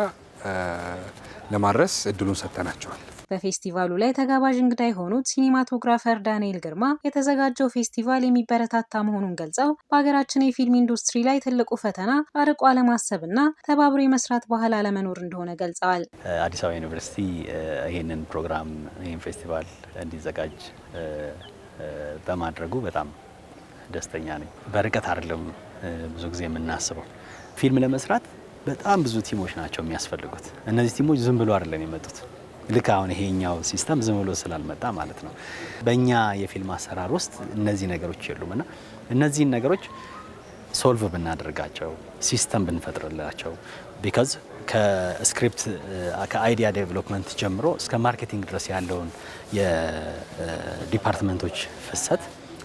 ለማድረስ እድሉን ሰጥተናቸዋል። በፌስቲቫሉ ላይ ተጋባዥ እንግዳ የሆኑት ሲኒማቶግራፈር ዳንኤል ግርማ የተዘጋጀው ፌስቲቫል የሚበረታታ መሆኑን ገልጸው በሀገራችን የፊልም ኢንዱስትሪ ላይ ትልቁ ፈተና አርቆ አለማሰብና ተባብሮ የመስራት ባህል አለመኖር እንደሆነ ገልጸዋል። አዲስ አበባ ዩኒቨርሲቲ ይህንን ፕሮግራም ይህን ፌስቲቫል እንዲዘጋጅ በማድረጉ በጣም ደስተኛ ነኝ። በርቀት አይደለም ብዙ ጊዜ የምናስበው ፊልም ለመስራት በጣም ብዙ ቲሞች ናቸው የሚያስፈልጉት። እነዚህ ቲሞች ዝም ብሎ አይደለም የመጡት። ልክ አሁን ይሄኛው ሲስተም ዝም ብሎ ስላልመጣ ማለት ነው። በእኛ የፊልም አሰራር ውስጥ እነዚህ ነገሮች የሉምና እነዚህን ነገሮች ሶልቭ ብናደርጋቸው፣ ሲስተም ብንፈጥርላቸው ቢካዝ ከስክሪፕት ከአይዲያ ዴቨሎፕመንት ጀምሮ እስከ ማርኬቲንግ ድረስ ያለውን የዲፓርትመንቶች ፍሰት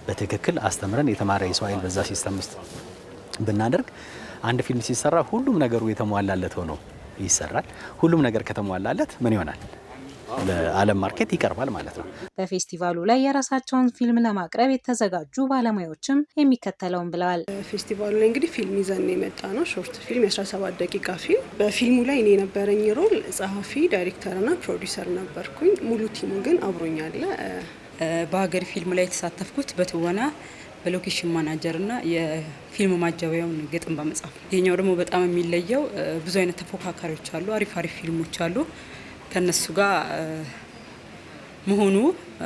በትክክል አስተምረን የተማረ የሰው ኃይል በዛ ሲስተም ውስጥ ብናደርግ አንድ ፊልም ሲሰራ ሁሉም ነገሩ የተሟላለት ሆኖ ይሰራል። ሁሉም ነገር ከተሟላለት ምን ይሆናል? ለዓለም ማርኬት ይቀርባል ማለት ነው። በፌስቲቫሉ ላይ የራሳቸውን ፊልም ለማቅረብ የተዘጋጁ ባለሙያዎችም የሚከተለውን ብለዋል። ፌስቲቫሉ ላይ እንግዲህ ፊልም ይዘን የመጣ ነው። ሾርት ፊልም የ17 ደቂቃ ፊልም። በፊልሙ ላይ እኔ የነበረኝ ሮል ጸሐፊ፣ ዳይሬክተርና ፕሮዲውሰር ነበርኩኝ። ሙሉ ቲሙ ግን አብሮኛለ። በሀገር ፊልም ላይ የተሳተፍኩት በትወና በሎኬሽን ማናጀር እና የፊልም ማጀቢያውን ግጥም በመጻፍ። ይሄኛው ደግሞ በጣም የሚለየው ብዙ አይነት ተፎካካሪዎች አሉ፣ አሪፍ ፊልሞች አሉ። ከነሱ ጋር መሆኑ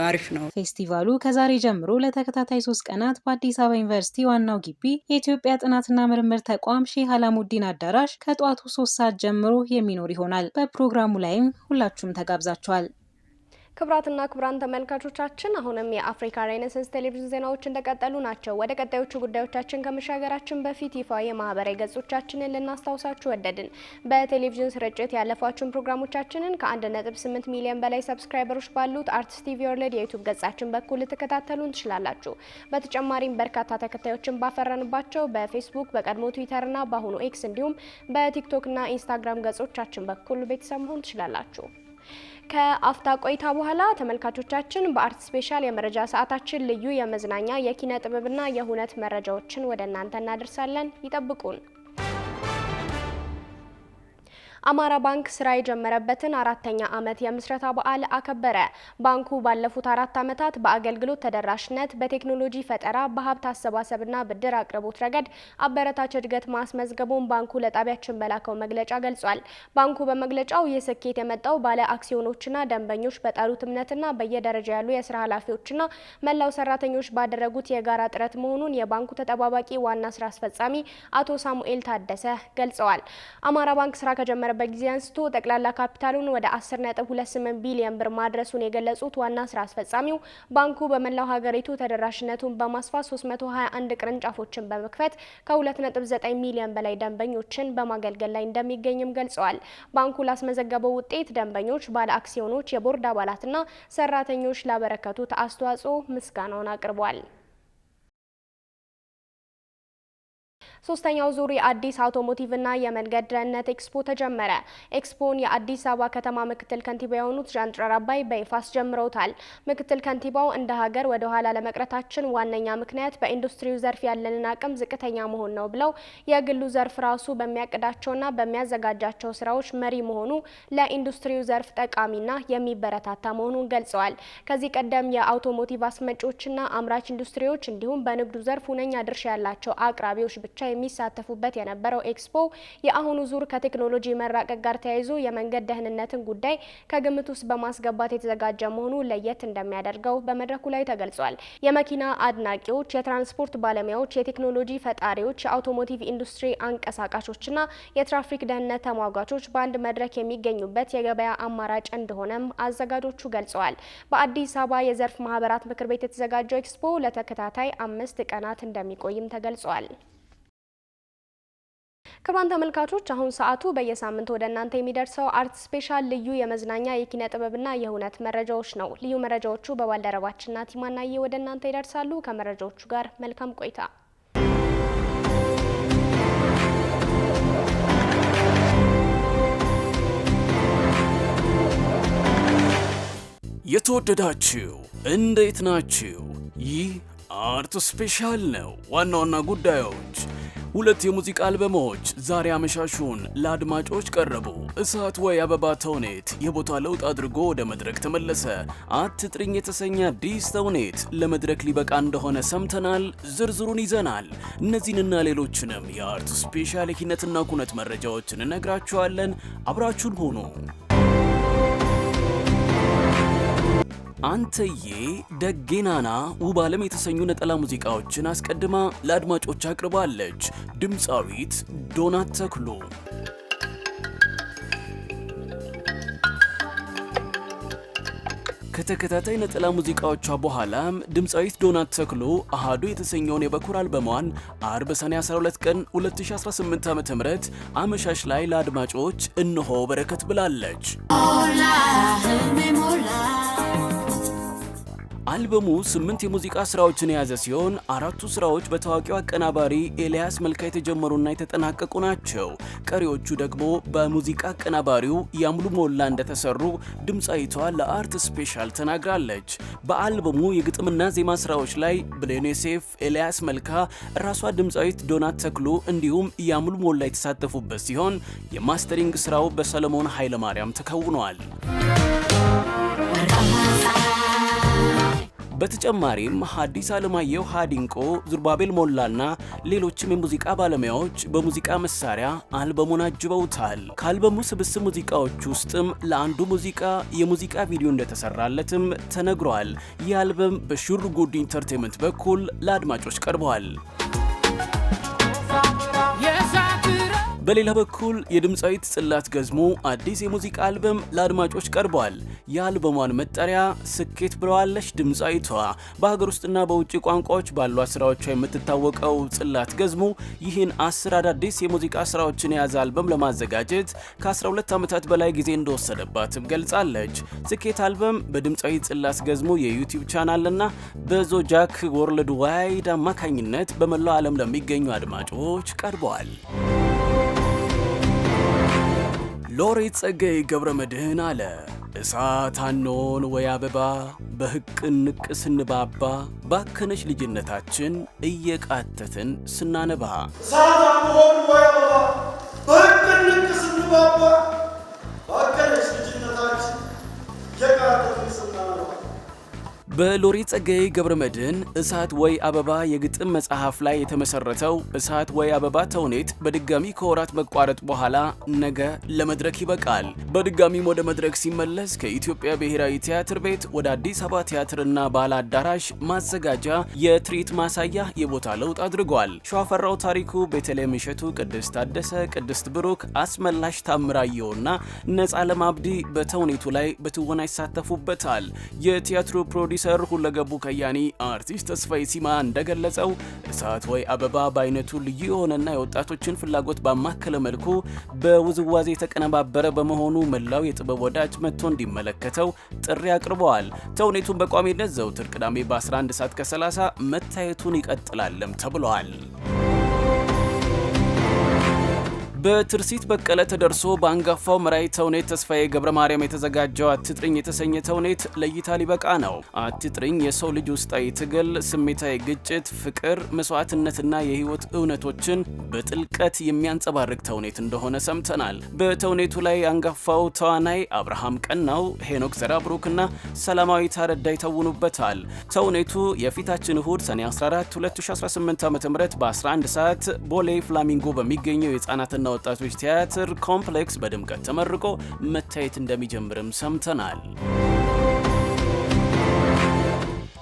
አሪፍ ነው። ፌስቲቫሉ ከዛሬ ጀምሮ ለተከታታይ 3 ቀናት በአዲስ አበባ ዩኒቨርሲቲ ዋናው ግቢ የኢትዮጵያ ጥናትና ምርምር ተቋም ሼህ አላሙዲን አዳራሽ ከጠዋቱ 3 ሰዓት ጀምሮ የሚኖር ይሆናል። በፕሮግራሙ ላይም ሁላችሁም ተጋብዛችኋል። ክቡራትና ክቡራን ተመልካቾቻችን አሁንም የአፍሪካ ሬኔሳንስ ቴሌቪዥን ዜናዎች እንደቀጠሉ ናቸው። ወደ ቀጣዮቹ ጉዳዮቻችን ከመሻገራችን በፊት ይፋ የማህበራዊ ገጾቻችንን ልናስታውሳችሁ ወደድን። በቴሌቪዥን ስርጭት ያለፏችሁን ፕሮግራሞቻችንን ከ1.8 ሚሊዮን በላይ ሰብስክራይበሮች ባሉት አርትስ ቲቪ ወርልድ የዩቲዩብ ገጻችን በኩል ልትከታተሉን ትችላላችሁ። በተጨማሪም በርካታ ተከታዮችን ባፈራንባቸው በፌስቡክ፣ በቀድሞ ትዊተርና በአሁኑ ኤክስ እንዲሁም በቲክቶክና ኢንስታግራም ገጾቻችን በኩል ቤተሰብ መሆን ትችላላችሁ። ከአፍታ ቆይታ በኋላ ተመልካቾቻችን በአርት ስፔሻል የመረጃ ሰዓታችን ልዩ የመዝናኛ የኪነ ጥበብና የሁነት መረጃዎችን ወደ እናንተ እናደርሳለን። ይጠብቁን። አማራ ባንክ ስራ የጀመረበትን 4ኛ ዓመት የምስረታ በዓል አከበረ። ባንኩ ባለፉት 4 ዓመታት በአገልግሎት ተደራሽነት፣ በቴክኖሎጂ ፈጠራ፣ በሀብት አሰባሰብና ብድር አቅርቦት ረገድ አበረታች እድገት ማስመዝገቡን ባንኩ ለጣቢያችን በላከው መግለጫ ገልጿል። ባንኩ በመግለጫው ይህ ስኬት የመጣው ባለ አክሲዮኖችና ደንበኞች በጣሉት እምነትና በየደረጃ ያሉ የስራ ኃላፊዎችና መላው ሰራተኞች ባደረጉት የጋራ ጥረት መሆኑን የባንኩ ተጠባባቂ ዋና ስራ አስፈጻሚ አቶ ሳሙኤል ታደሰ ገልጸዋል። አማራ ባንክ ስራ ከጀመረ በጊዜ አንስቶ ጠቅላላ ካፒታሉን ወደ 10.28 ቢሊዮን ብር ማድረሱን የገለጹት ዋና ስራ አስፈጻሚው ባንኩ በመላው ሀገሪቱ ተደራሽነቱን በማስፋት 321 ቅርንጫፎችን በመክፈት ከ2.9 ሚሊዮን በላይ ደንበኞችን በማገልገል ላይ እንደሚገኝም ገልጸዋል። ባንኩ ላስመዘገበው ውጤት ደንበኞች፣ ባለ አክሲዮኖች፣ የቦርድ አባላትና ሰራተኞች ላበረከቱት አስተዋጽኦ ምስጋናውን አቅርቧል። ሶስተኛው ዙር የአዲስ አውቶሞቲቭና የመንገድ ደህንነት ኤክስፖ ተጀመረ። ኤክስፖን የአዲስ አበባ ከተማ ምክትል ከንቲባ የሆኑት ዣንጥራር አባይ በይፋ አስጀምረውታል። ምክትል ከንቲባው እንደ ሀገር ወደ ኋላ ለመቅረታችን ዋነኛ ምክንያት በኢንዱስትሪው ዘርፍ ያለንን አቅም ዝቅተኛ መሆን ነው ብለው የግሉ ዘርፍ ራሱ በሚያቅዳቸውና በሚያዘጋጃቸው ስራዎች መሪ መሆኑ ለኢንዱስትሪው ዘርፍ ጠቃሚና የሚበረታታ መሆኑን ገልጸዋል። ከዚህ ቀደም የአውቶሞቲቭ አስመጪዎችና አምራች ኢንዱስትሪዎች እንዲሁም በንግዱ ዘርፍ ሁነኛ ድርሻ ያላቸው አቅራቢዎች ብቻ የሚሳተፉበት የነበረው ኤክስፖ የአሁኑ ዙር ከቴክኖሎጂ መራቀቅ ጋር ተያይዞ የመንገድ ደህንነትን ጉዳይ ከግምት ውስጥ በማስገባት የተዘጋጀ መሆኑ ለየት እንደሚያደርገው በመድረኩ ላይ ተገልጿል። የመኪና አድናቂዎች፣ የትራንስፖርት ባለሙያዎች፣ የቴክኖሎጂ ፈጣሪዎች፣ የአውቶሞቲቭ ኢንዱስትሪ አንቀሳቃሾችና የትራፊክ ደህንነት ተሟጋቾች በአንድ መድረክ የሚገኙበት የገበያ አማራጭ እንደሆነም አዘጋጆቹ ገልጸዋል። በአዲስ አበባ የዘርፍ ማህበራት ምክር ቤት የተዘጋጀው ኤክስፖ ለተከታታይ 5 ቀናት እንደሚቆይም ተገልጿል። ክቡራን ተመልካቾች አሁን ሰዓቱ በየሳምንቱ ወደ እናንተ የሚደርሰው አርት ስፔሻል ልዩ የመዝናኛ የኪነ ጥበብና የሁነት መረጃዎች ነው። ልዩ መረጃዎቹ በባልደረባችን ናቲማናዬ ወደ እናንተ ይደርሳሉ። ከመረጃዎቹ ጋር መልካም ቆይታ። የተወደዳችሁ እንዴት ናችሁ? ይህ አርት ስፔሻል ነው። ዋና ዋና ጉዳዮች: 2 የሙዚቃ አልበሞች ዛሬ አመሻሹን ለአድማጮች ቀረቡ። እሳት ወይ አበባ ተውኔት የቦታ ለውጥ አድርጎ ወደ መድረክ ተመለሰ። አትጥሪኝ የተሰኘ አዲስ ተውኔት ለመድረክ ሊበቃ እንደሆነ ሰምተናል። ዝርዝሩን ይዘናል። እነዚህንና ሌሎችንም የአርት ስፔሻል የኪነትና ኩነት መረጃዎችን እነግራችኋለን። አብራችሁን ሆኑ። አንተዬ ደጌናና ውብ ዓለም የተሰኙ ነጠላ ሙዚቃዎችን አስቀድማ ለአድማጮች አቅርባለች። ድምፃዊት ዶናት ተክሉ ከተከታታይ ነጠላ ሙዚቃዎቿ በኋላም ድምፃዊት ዶናት ተክሉ አሃዱ የተሰኘውን የበኩር አልበሟን አርብ ሰኔ 12 ቀን 2018 ዓ.ም አመሻሽ ላይ ለአድማጮች እነሆ በረከት ብላለች። አልበሙ 8 የሙዚቃ ስራዎችን የያዘ ሲሆን 4ቱ ስራዎች በታዋቂው አቀናባሪ ኤልያስ መልካ የተጀመሩና የተጠናቀቁ ናቸው። ቀሪዎቹ ደግሞ በሙዚቃ አቀናባሪው ያምሉ ሞላ እንደተሰሩ ድምፃዊቷ ለአርት ስፔሻል ተናግራለች። በአልበሙ የግጥምና ዜማ ስራዎች ላይ ብሌን ዮሴፍ፣ ኤልያስ መልካ፣ ራሷ ድምፃዊት ዶናት ተክሉ እንዲሁም ያምሉ ሞላ የተሳተፉበት ሲሆን የማስተሪንግ ስራው በሰለሞን ኃይለማርያም ተከውኗል። በተጨማሪም ሐዲስ ዓለማየሁ፣ ሃዲንቆ፣ ዙርባቤል ሞላና ሌሎችም የሙዚቃ ባለሙያዎች በሙዚቃ መሳሪያ አልበሙን አጅበውታል። ከአልበሙ ስብስብ ሙዚቃዎች ውስጥም ለአንዱ ሙዚቃ የሙዚቃ ቪዲዮ እንደተሰራለትም ተነግሯል። ይህ አልበም በሹር ጉድ ኢንተርቴይንመንት በኩል ለአድማጮች ቀርቧል። በሌላ በኩል የድምፃዊት ጽላት ገዝሙ አዲስ የሙዚቃ አልበም ለአድማጮች ቀርቧል። የአልበሟን መጠሪያ ስኬት ብለዋለች ድምፃዊቷ። በሀገር ውስጥና በውጭ ቋንቋዎች ባሏት ስራዎቿ የምትታወቀው ጽላት ገዝሙ ይህን 10 አዳዲስ የሙዚቃ ስራዎችን የያዘ አልበም ለማዘጋጀት ከ12 ዓመታት በላይ ጊዜ እንደወሰደባትም ገልጻለች። ስኬት አልበም በድምፃዊት ጽላት ገዝሙ የዩቲዩብ ቻናልና በዞጃክ ወርልድ ዋይድ አማካኝነት በመላው ዓለም ለሚገኙ አድማጮች ቀርበዋል። ሎሬት ጸጋዬ ገብረመድህን አለ እሳት አኖን ወይ አበባ በህቅንቅ ስንባባ ባከነች ልጅነታችን እየቃተትን ስናነባ እሳት አኖን ወይ አበባ በህቅንቅ ስንባባ ባከነች ልጅነታችን እየቃተትን ስናነባ። በሎሬት ጸጋዬ ገብረመድህን እሳት ወይ አበባ የግጥም መጽሐፍ ላይ የተመሰረተው እሳት ወይ አበባ ተውኔት በድጋሚ ከወራት መቋረጥ በኋላ ነገ ለመድረክ ይበቃል። በድጋሚም ወደ መድረክ ሲመለስ ከኢትዮጵያ ብሔራዊ ቲያትር ቤት ወደ አዲስ አበባ ቲያትርና ባህል አዳራሽ ማዘጋጃ የትርኢት ማሳያ የቦታ ለውጥ አድርጓል። ሸዋፈራው ታሪኩ፣ ቤተልሔም እሸቱ፣ ቅድስት ታደሰ፣ ቅድስት ብሩክ፣ አስመላሽ ታምራየውና ነጻ ለማብዲ በተውኔቱ ላይ በትወና ይሳተፉበታል። የቲያትሩ ፕሮዲሰር ሁለገቡ ከያኒ አርቲስት ተስፋዬ ሲማ እንደገለጸው እሳት ወይ አበባ በአይነቱ ልዩ የሆነና የወጣቶችን ፍላጎት ባማከለ መልኩ በውዝዋዜ የተቀነባበረ በመሆኑ መላው የጥበብ ወዳጅ መጥቶ እንዲመለከተው ጥሪ አቅርበዋል። ተውኔቱን በቋሚነት ዘውትር ቅዳሜ በ11 ሰዓት ከ30 መታየቱን ይቀጥላልም ተብሏል። በትርሲት በቀለ ተደርሶ በአንጋፋው መራዊ ተውኔት ተስፋዬ ገብረ ማርያም የተዘጋጀው አትጥሪኝ የተሰኘ ተውኔት ለእይታ ሊበቃ ነው። አትጥሪኝ የሰው ልጅ ውስጣዊ ትግል፣ ስሜታዊ ግጭት፣ ፍቅር፣ መስዋዕትነትና የህይወት እውነቶችን በጥልቀት የሚያንጸባርቅ ተውኔት እንደሆነ ሰምተናል። በተውኔቱ ላይ አንጋፋው ተዋናይ አብርሃም ቀናው፣ ሄኖክ ዘራብሩክና ሰላማዊ ታረዳ ይተውኑበታል። ተውኔቱ የፊታችን እሁድ ሰኔ 14 2018 ዓ.ም በ11 ሰዓት ቦሌ ፍላሚንጎ በሚገኘው የህፃናትና ወጣቶች ቲያትር ኮምፕሌክስ በድምቀት ተመርቆ መታየት እንደሚጀምርም ሰምተናል።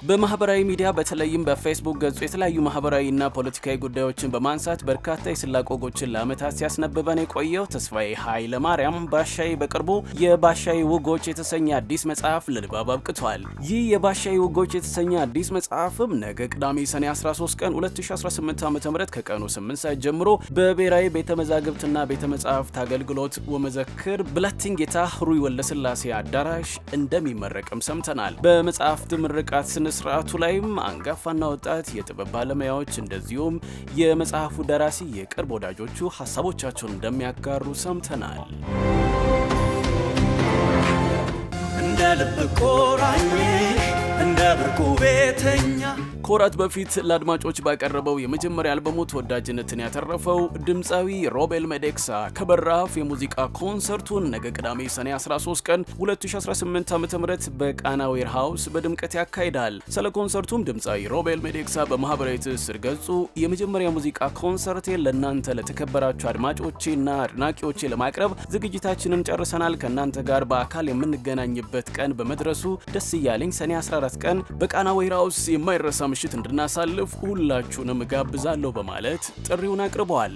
በማህበራዊ ሚዲያ በተለይም በፌስቡክ ገጹ የተለያዩ ማህበራዊና ፖለቲካዊ ጉዳዮችን በማንሳት በርካታ የስላቅ ወጎችን ለዓመታት ሲያስነብበን የቆየው ተስፋዬ ኃይለ ማርያም ባሻይ በቅርቡ የባሻይ ወጎች የተሰኘ አዲስ መጽሐፍ ለንባብ አብቅቷል። ይህ የባሻይ ወጎች የተሰኘ አዲስ መጽሐፍም ነገ ቅዳሜ ሰኔ 13 ቀን 2018 ዓ.ም ከቀኑ 8 ሰዓት ጀምሮ በብሔራዊ ቤተ መዛግብትና ቤተ መጻሕፍት አገልግሎት ወመዘክር ብላቴንጌታ ህሩይ ወልደስላሴ አዳራሽ እንደሚመረቅም ሰምተናል። በመጽሐፍት ምርቃት ስርዓቱ ላይም አንጋፋና ወጣት የጥበብ ባለሙያዎች እንደዚሁም የመጽሐፉ ደራሲ የቅርብ ወዳጆቹ ሐሳቦቻቸውን እንደሚያጋሩ ሰምተናል። እንደ ልብ ቆራኝ እንደ ብርቁ ቤተኛ ከወራት በፊት ለአድማጮች ባቀረበው የመጀመሪያ አልበሙ ተወዳጅነትን ያተረፈው ድምፃዊ ሮቤል ሜዴክሳ ከበራፍ የሙዚቃ ኮንሰርቱን ነገ ቅዳሜ ሰኔ 13 ቀን 2018 ዓ.ም በቃና ዌር ሃውስ በድምቀት ያካሂዳል። ስለ ኮንሰርቱም ድምፃዊ ሮቤል ሜዴክሳ በማህበራዊ ትስስር ገጹ የመጀመሪያ ሙዚቃ ኮንሰርቴን ለእናንተ ለተከበራችሁ አድማጮቼና አድናቂዎቼ ለማቅረብ ዝግጅታችንን ጨርሰናል። ከእናንተ ጋር በአካል የምንገናኝበት ቀን በመድረሱ ደስ እያለኝ ሰኔ 14 ቀን በቃና ዌር ሃውስ የማይረሳ ምሽት እንድናሳልፍ ሁላችሁንም ጋብዛለሁ በማለት ጥሪውን አቅርበዋል።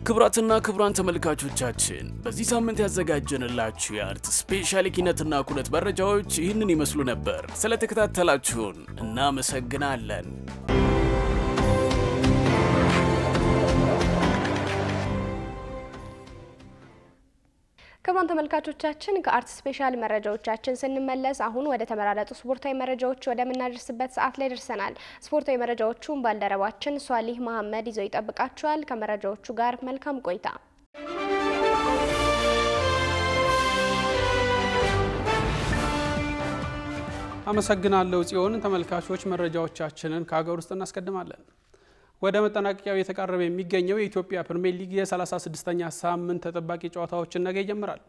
ክቡራትና ክቡራን ተመልካቾቻችን በዚህ ሳምንት ያዘጋጀንላችሁ የአርት ስፔሻል ኪነትና ኩነት መረጃዎች ይህንን ይመስሉ ነበር። ስለተከታተላችሁን እናመሰግናለን። ክቡራን ተመልካቾቻችን ከአርት ስፔሻል መረጃዎቻችን ስንመለስ አሁን ወደ ተመራረጡ ስፖርታዊ መረጃዎች ወደምናደርስበት ሰዓት ላይ ደርሰናል። ስፖርታዊ መረጃዎቹን ባልደረባችን ሷሊህ መሐመድ ይዘው ይጠብቃችኋል። ከመረጃዎቹ ጋር መልካም ቆይታ። አመሰግናለሁ ጽዮን። ተመልካቾች መረጃዎቻችንን ከሀገር ውስጥ እናስቀድማለን። ወደ መጠናቀቂያው የተቃረበ የሚገኘው የኢትዮጵያ ፕሪሚየር ሊግ የ36ኛ ሳምንት ተጠባቂ ጨዋታዎችን ነገ ይጀምራል።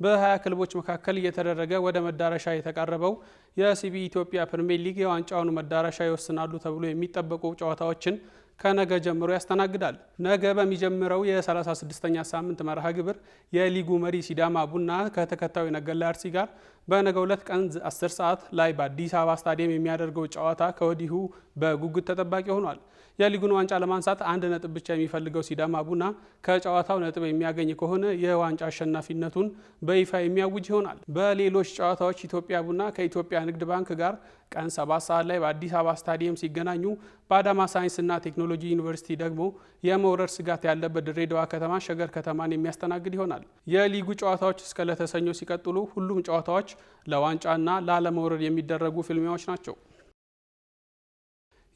በ20 ክለቦች መካከል እየተደረገ ወደ መዳረሻ የተቃረበው የሲቢ ኢትዮጵያ ፕሪሚየር ሊግ የዋንጫውን መዳረሻ ይወስናሉ ተብሎ የሚጠበቁ ጨዋታዎችን ከነገ ጀምሮ ያስተናግዳል። ነገ በሚጀምረው የ36ኛ ሳምንት መርሃ ግብር የሊጉ መሪ ሲዳማ ቡና ከተከታዩ ነገሌ አርሲ ጋር በነገው ዕለት ቀን 10 ሰዓት ላይ በአዲስ አበባ ስታዲየም የሚያደርገው ጨዋታ ከወዲሁ በጉጉት ተጠባቂ ሆኗል። የሊጉን ዋንጫ ለማንሳት 1 ነጥብ ብቻ የሚፈልገው ሲዳማ ቡና ከጨዋታው ነጥብ የሚያገኝ ከሆነ የዋንጫ አሸናፊነቱን በይፋ የሚያውጅ ይሆናል። በሌሎች ጨዋታዎች ኢትዮጵያ ቡና ከኢትዮጵያ ንግድ ባንክ ጋር ቀን 7 ሰዓት ላይ በአዲስ አበባ ስታዲየም ሲገናኙ፣ በአዳማ ሳይንስና ቴክኖሎጂ ዩኒቨርሲቲ ደግሞ የመውረድ ስጋት ያለበት ድሬዳዋ ከተማ ሸገር ከተማን የሚያስተናግድ ይሆናል። የሊጉ ጨዋታዎች እስከ ዕለተ ሰኞ ሲቀጥሉ ሁሉም ጨዋታዎች ለዋንጫና ላለመውረድ የሚደረጉ ፍልሚያዎች ናቸው።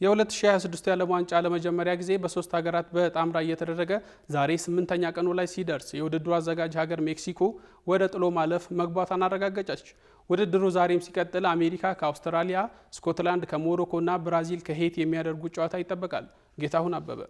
የ2026 የዓለም ዋንጫ ለመጀመሪያ ጊዜ በ3 ሀገራት በጣምራ እየተደረገ ዛሬ 8ኛ ቀኑ ላይ ሲደርስ የውድድሩ አዘጋጅ ሀገር ሜክሲኮ ወደ ጥሎ ማለፍ መግባቷን አረጋገጠች። ውድድሩ ዛሬም ሲቀጥል አሜሪካ ከአውስትራሊያ፣ ስኮትላንድ ከሞሮኮና ብራዚል ከሄይቲ የሚያደርጉት ጨዋታ ይጠበቃል። ጌታሁን አበበ።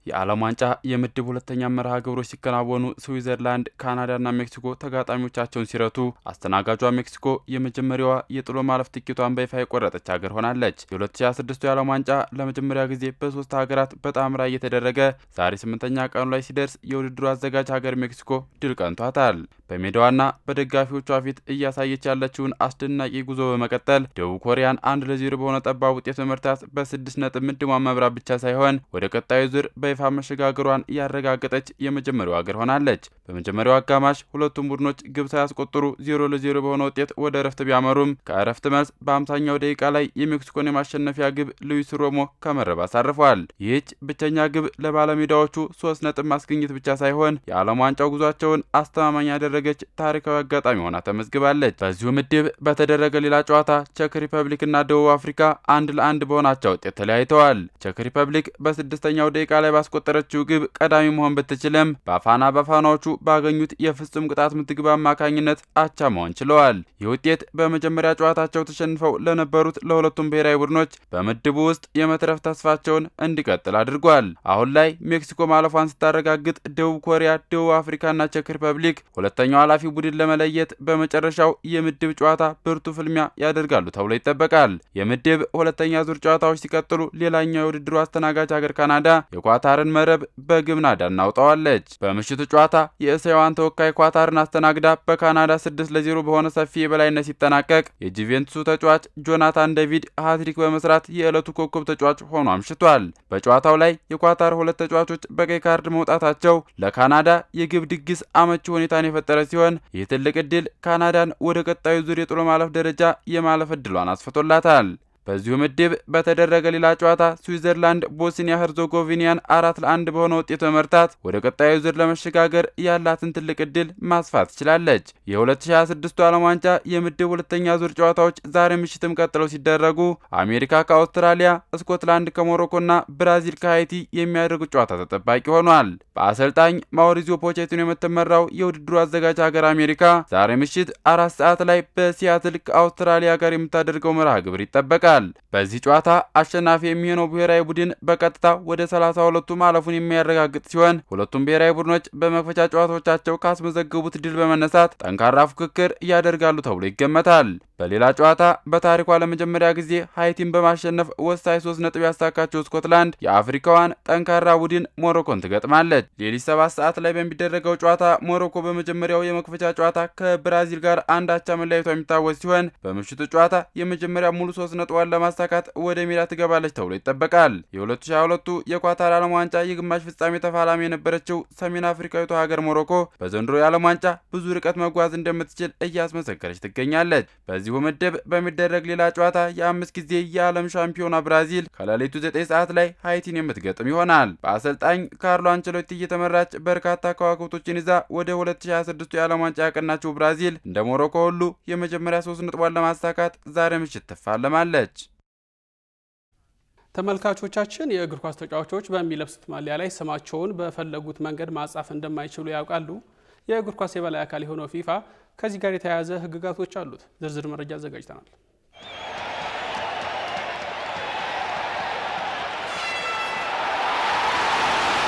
የዓለም ዋንጫ የምድብ ሁለተኛ መርሃ ግብሮች ሲከናወኑ ስዊዘርላንድ፣ ካናዳና ሜክሲኮ ተጋጣሚዎቻቸውን ሲረቱ አስተናጋጇ ሜክሲኮ የመጀመሪያዋ የጥሎ ማለፍ ትኬቷን በይፋ የቆረጠች ሀገር ሆናለች። የ2026 የዓለም ዋንጫ ለመጀመሪያ ጊዜ በ3 ሀገራት በጣምራ እየተደረገ ዛሬ 8ኛ ቀኑ ላይ ሲደርስ የውድድሩ አዘጋጅ ሀገር ሜክሲኮ ድል ቀንቷታል። በሜዳዋና በደጋፊዎቿ ፊት እያሳየች ያለችውን አስደናቂ ጉዞ በመቀጠል ደቡብ ኮሪያን 1-0 በሆነ ጠባብ ውጤት በመርታት በ6 ነጥብ ምድቧን መብራት ብቻ ሳይሆን ወደ ቀጣዩ ዙር ይፋ መሸጋገሯን ያረጋገጠች የመጀመሪያው ሀገር ሆናለች። በመጀመሪያው አጋማሽ ሁለቱም ቡድኖች ግብ ሳያስቆጥሩ 0-0 በሆነ ውጤት ወደ እረፍት ቢያመሩም ከእረፍት መልስ በ50ኛው ደቂቃ ላይ የሜክሲኮን የማሸነፊያ ግብ ሉዊስ ሮሞ ከመረብ አሳርፏል። ይህች ብቸኛ ግብ ለባለሜዳዎቹ 3 ነጥብ ማስገኘት ብቻ ሳይሆን የዓለም ዋንጫው ጉዟቸውን አስተማማኝ ያደረገች ታሪካዊ አጋጣሚ ሆና ተመዝግባለች። በዚሁ ምድብ በተደረገ ሌላ ጨዋታ ቼክ ሪፐብሊክና ደቡብ አፍሪካ 1-1 በሆናቸው ውጤት ተለያይተዋል። ቼክ ሪፐብሊክ በ6ኛው ደቂቃ ላይ ባስቆጠረችው ግብ ቀዳሚ መሆን ብትችልም ባፋናዎቹ ባገኙት የፍጹም ቅጣት ምት ግብ አማካኝነት አቻ መሆን ችለዋል። ይህ ውጤት በመጀመሪያ ጨዋታቸው ተሸንፈው ለነበሩት ለሁለቱም ብሔራዊ ቡድኖች በምድቡ ውስጥ የመትረፍ ተስፋቸውን እንዲቀጥል አድርጓል። አሁን ላይ ሜክሲኮ ማለፏን ስታረጋግጥ ደቡብ ኮሪያ፣ ደቡብ አፍሪካና ቼክ ሪፐብሊክ ሁለተኛው ኃላፊ ቡድን ለመለየት በመጨረሻው የምድብ ጨዋታ ብርቱ ፍልሚያ ያደርጋሉ ተብሎ ይጠበቃል። የምድብ ሁለተኛ ዙር ጨዋታዎች ሲቀጥሉ ሌላኛው የውድድሩ አስተናጋጅ ሀገር ካናዳ የኳታርን መረብ በግብ ናዳ እናውጣዋለች። በምሽቱ ጨዋታ የእስያዋን ተወካይ ኳታርን አስተናግዳ በካናዳ 6-0 በሆነ ሰፊ የበላይነት ሲጠናቀቅ የጁቬንቱሱ ተጫዋች ጆናታን ዴቪድ ሃትሪክ በመስራት የዕለቱ ኮከብ ተጫዋች ሆኖ አምሽቷል። በጨዋታው ላይ የኳታር 2 ተጫዋቾች በቀይ ካርድ መውጣታቸው ለካናዳ የግብ ድግስ አመቺ ሁኔታን የፈጠረ ሲሆን ይህ ትልቅ ዕድል ካናዳን ወደ ቀጣዩ ዙር የጥሎ ማለፍ ደረጃ የማለፍ ዕድሏን አስፍቶላታል። በዚሁ ምድብ በተደረገ ሌላ ጨዋታ ስዊዘርላንድ ቦስኒያ ሄርዞጎቪናን 4-1 በሆነ ውጤት በመርታት ወደ ቀጣዩ ዙር ለመሸጋገር ያላትን ትልቅ ዕድል ማስፋት ትችላለች። የ2026 ዓለም ዋንጫ የምድብ ሁለተኛ ዙር ጨዋታዎች ዛሬ ምሽትም ቀጥለው ሲደረጉ አሜሪካ ከአውስትራሊያ፣ ስኮትላንድ ከሞሮኮና ብራዚል ከሃይቲ የሚያደርጉት ጨዋታ ተጠባቂ ሆኗል። በአሰልጣኝ ማውሪዚዮ ፖቼቲኖ የምትመራው የውድድሩ አዘጋጅ ሀገር አሜሪካ ዛሬ ምሽት 4 ሰዓት ላይ በሲያትል ከአውስትራሊያ ጋር የምታደርገው መርሃ ግብር ይጠበቃል። በዚህ ጨዋታ አሸናፊ የሚሆነው ብሔራዊ ቡድን በቀጥታ ወደ 32ቱ ማለፉን የሚያረጋግጥ ሲሆን ሁለቱም ብሔራዊ ቡድኖች በመክፈቻ ጨዋታዎቻቸው ካስመዘገቡት ድል በመነሳት ጠንካራ ፉክክር ያደርጋሉ ተብሎ ይገመታል። በሌላ ጨዋታ በታሪኳ ለመጀመሪያ ጊዜ ሃይቲን በማሸነፍ ወሳኝ 3 ነጥብ ያሳካችው ስኮትላንድ የአፍሪካዋን ጠንካራ ቡድን ሞሮኮን ትገጥማለች። ሌሊት 7 ሰዓት ላይ በሚደረገው ጨዋታ ሞሮኮ በመጀመሪያው የመክፈቻ ጨዋታ ከብራዚል ጋር አንድ አቻ መለያየቷ የሚታወስ ሲሆን በምሽቱ ጨዋታ የመጀመሪያ ሙሉ 3 ነጥቧን ለማሳካት ወደ ሜዳ ትገባለች ተብሎ ይጠበቃል። የ2022 የኳታር ዓለም ዋንጫ የግማሽ ፍጻሜ ተፋላሚ የነበረችው ሰሜን አፍሪካዊቷ ሀገር ሞሮኮ በዘንድሮ የዓለም ዋንጫ ብዙ ርቀት መጓዝ እንደምትችል እያስመሰከረች ትገኛለች። በዚሁ ምድብ በሚደረግ ሌላ ጨዋታ የ5 ጊዜ የዓለም ሻምፒዮና ብራዚል ከሌሊቱ 9 ሰዓት ላይ ሃይቲን የምትገጥም ይሆናል። በአሰልጣኝ ካርሎ አንቸሎቲ እየተመራች በርካታ ከዋክብቶችን ይዛ ወደ 2026 የዓለም ዋንጫ ያቀናችው ብራዚል እንደ ሞሮኮ ሁሉ የመጀመሪያ 3 ነጥቧን ለማሳካት ዛሬ ምሽት ትፋለማለች። ተመልካቾቻችን የእግር ኳስ ተጫዋቾች በሚለብሱት ማሊያ ላይ ስማቸውን በፈለጉት መንገድ ማጻፍ እንደማይችሉ ያውቃሉ? የእግር ኳስ የበላይ አካል የሆነው ፊፋ ከዚህ ጋር የተያያዘ ሕግጋቶች አሉት። ዝርዝር መረጃ አዘጋጅተናል።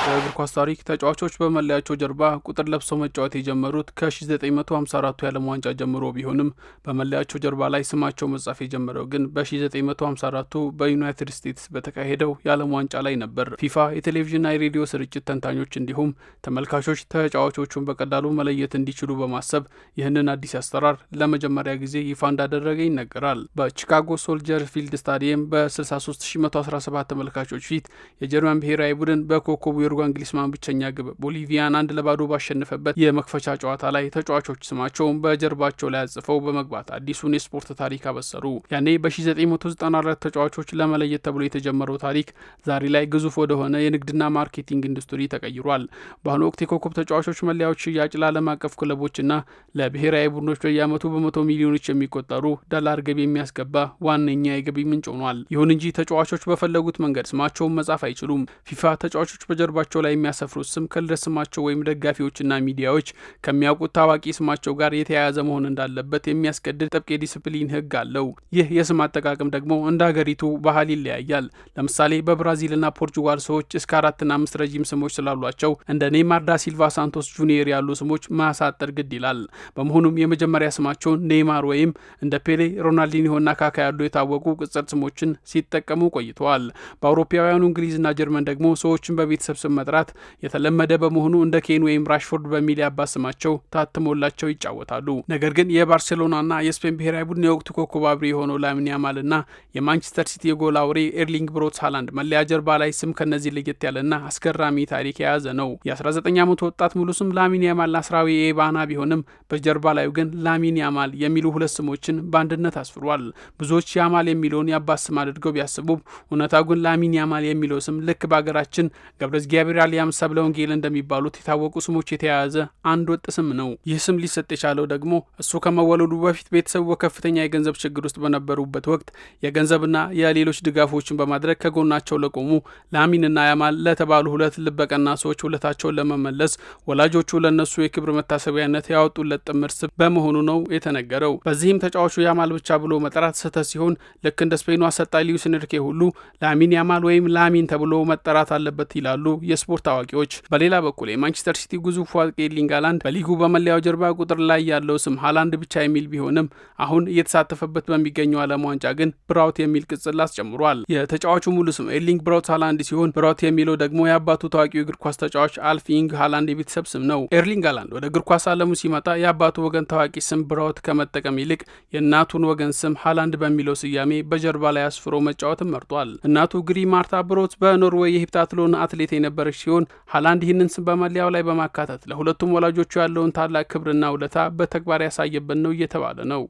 በእግር ኳስ ታሪክ ተጫዋቾች በመለያቸው ጀርባ ቁጥር ለብሰው መጫወት የጀመሩት ከ1954 የዓለም ዋንጫ ጀምሮ ቢሆንም በመለያቸው ጀርባ ላይ ስማቸው መጻፍ የጀመረው ግን በ1954 በዩናይትድ ስቴትስ በተካሄደው የዓለም ዋንጫ ላይ ነበር። ፊፋ የቴሌቪዥንና የሬዲዮ ስርጭት ተንታኞች እንዲሁም ተመልካቾች ተጫዋቾቹን በቀላሉ መለየት እንዲችሉ በማሰብ ይህንን አዲስ አሰራር ለመጀመሪያ ጊዜ ይፋ እንዳደረገ ይነገራል። በቺካጎ ሶልጀር ፊልድ ስታዲየም በ63117 ተመልካቾች ፊት የጀርመን ብሔራዊ ቡድን በኮከቡ እንግሊዝማን ብቸኛ ግብ ቦሊቪያን 1-0 ባሸነፈበት የመክፈቻ ጨዋታ ላይ ተጫዋቾች ስማቸውን በጀርባቸው ላይ አጽፈው በመግባት አዲሱን የስፖርት ታሪክ አበሰሩ። ያኔ በ1994 ተጫዋቾች ለመለየት ተብሎ የተጀመረው ታሪክ ዛሬ ላይ ግዙፍ ወደሆነ የንግድና ማርኬቲንግ ኢንዱስትሪ ተቀይሯል። በአሁኑ ወቅት የኮከብ ተጫዋቾች መለያዎች ሽያጭ ለዓለም አቀፍ ክለቦችና ለብሔራዊ ቡድኖች በየዓመቱ በመቶ ሚሊዮኖች የሚቆጠሩ ዶላር ገቢ የሚያስገባ ዋነኛ የገቢ ምንጭ ሆኗል። ይሁን እንጂ ተጫዋቾች በፈለጉት መንገድ ስማቸውን መጻፍ አይችሉም። ፊፋ ተጫዋቾች በጀርባቸው ላይ የሚያሰፍሩት ስም ከልደት ስማቸው ወይም ደጋፊዎችና ሚዲያዎች ከሚያውቁት ታዋቂ ስማቸው ጋር የተያያዘ መሆን እንዳለበት የሚያስገድድ ጥብቅ የዲስፕሊን ሕግ አለው። ይህ የስም አጠቃቀም ደግሞ እንደ ሀገሪቱ ባህል ይለያያል። ለምሳሌ በብራዚልና ፖርቹጋል ሰዎች እስከ 4 እና 5 ረጅም ስሞች ስላሏቸው እንደ ኔይማር ዳ ሲልቫ ሳንቶስ ጁኒየር ያሉ ስሞች ማሳጠር ግድ ይላል። በመሆኑም የመጀመሪያ ስማቸውን ኔይማር ወይም እንደ ፔሌ፣ ሮናልዲኒሆና ካካ ያሉ የታወቁ ቅጽል ስሞችን ሲጠቀሙ ቆይተዋል። በአውሮፓውያኑ እንግሊዝና ጀርመን ደግሞ ሰዎችን በቤተሰብ ስም መጥራት የተለመደ በመሆኑ እንደ ኬን ወይም ራሽፎርድ በሚል የአባት ስማቸው ታትሞላቸው ይጫወታሉ። ነገር ግን የባርሴሎናና የስፔን ብሔራዊ ቡድን የወቅቱ ኮከብ አብሪ የሆነው ላሚን ያማልና የማንቸስተር ሲቲ የጎል አውሬ ኤርሊንግ ብሮት ሃላንድ መለያ ጀርባ ላይ ስም ከነዚህ ለየት ያለና አስገራሚ ታሪክ የያዘ ነው። የ19 ዓመቱ ወጣት ሙሉ ስም ላሚን ያማል ናስራዊ ኤባና ቢሆንም በጀርባ ላይ ግን ላሚን ያማል የሚሉ ሁለት ስሞችን በአንድነት አስፍሯል። ብዙዎች ያማል የሚለውን የአባት ስም አድርገው ቢያስቡም እውነታው ግን ላሚን ያማል የሚለው ስም ልክ በሀገራችን ገብረ እግዚአብሔር አሊያም ሰብለ ወንጌል እንደሚባሉት የታወቁ ስሞች የተያያዘ አንድ ወጥ ስም ነው። ይህ ስም ሊሰጥ የቻለው ደግሞ እሱ ከመወለዱ በፊት ቤተሰቡ በከፍተኛ የገንዘብ ችግር ውስጥ በነበሩበት ወቅት የገንዘብና የሌሎች ድጋፎችን በማድረግ ከጎናቸው ለቆሙ ላሚንና ያማል ለተባሉ ሁለት ልበቀና ሰዎች ውለታቸውን ለመመለስ ወላጆቹ ለነሱ የክብር መታሰቢያነት ያወጡለት ጥምር ስም በመሆኑ ነው የተነገረው። በዚህም ተጫዋቹ ያማል ብቻ ብሎ መጠራት ስህተት ሲሆን ልክ እንደ ስፔኑ አሰልጣኝ ሉዊስ ኤንሪኬ ሁሉ ላሚን ያማል ወይም ላሚን ተብሎ መጠራት አለበት ይላሉ የስፖርት አዋቂዎች። በሌላ በኩል የማንቸስተር ሲቲ ግዙፍ አጥቂ ኤርሊንግ ሃላንድ በሊጉ በመለያው ጀርባ ቁጥር ላይ ያለው ስም ሃላንድ ብቻ የሚል ቢሆንም አሁን እየተሳተፈበት በሚገኘው ዓለም ዋንጫ ግን ብራውት የሚል ቅጽል አስጨምሯል። የተጫዋቹ ሙሉ ስም ኤርሊንግ ብራውት ሃላንድ ሲሆን ብራውት የሚለው ደግሞ የአባቱ ታዋቂው እግር ኳስ ተጫዋች አልፊንግ ሃላንድ የቤተሰብ ስም ነው። ኤርሊንግ ሃላንድ ወደ እግር ኳስ ዓለሙ ሲመጣ የአባቱ ወገን ታዋቂ ስም ብራውት ከመጠቀም ይልቅ የእናቱን ወገን ስም ሃላንድ በሚለው ስያሜ በጀርባ ላይ አስፍሮ መጫወትን መርጧል። እናቱ ግሪ ማርታ ብሮት በኖርዌይ የሄፕታትሎን አትሌት የነበረች ሲሆን ሃላንድ ይህንን ስም በመለያው ላይ በማካተት ለሁለቱም ወላጆቹ ያለውን ታላቅ ክብርና ውለታ በተግባር ያሳየበት ነው እየተባለ ነው።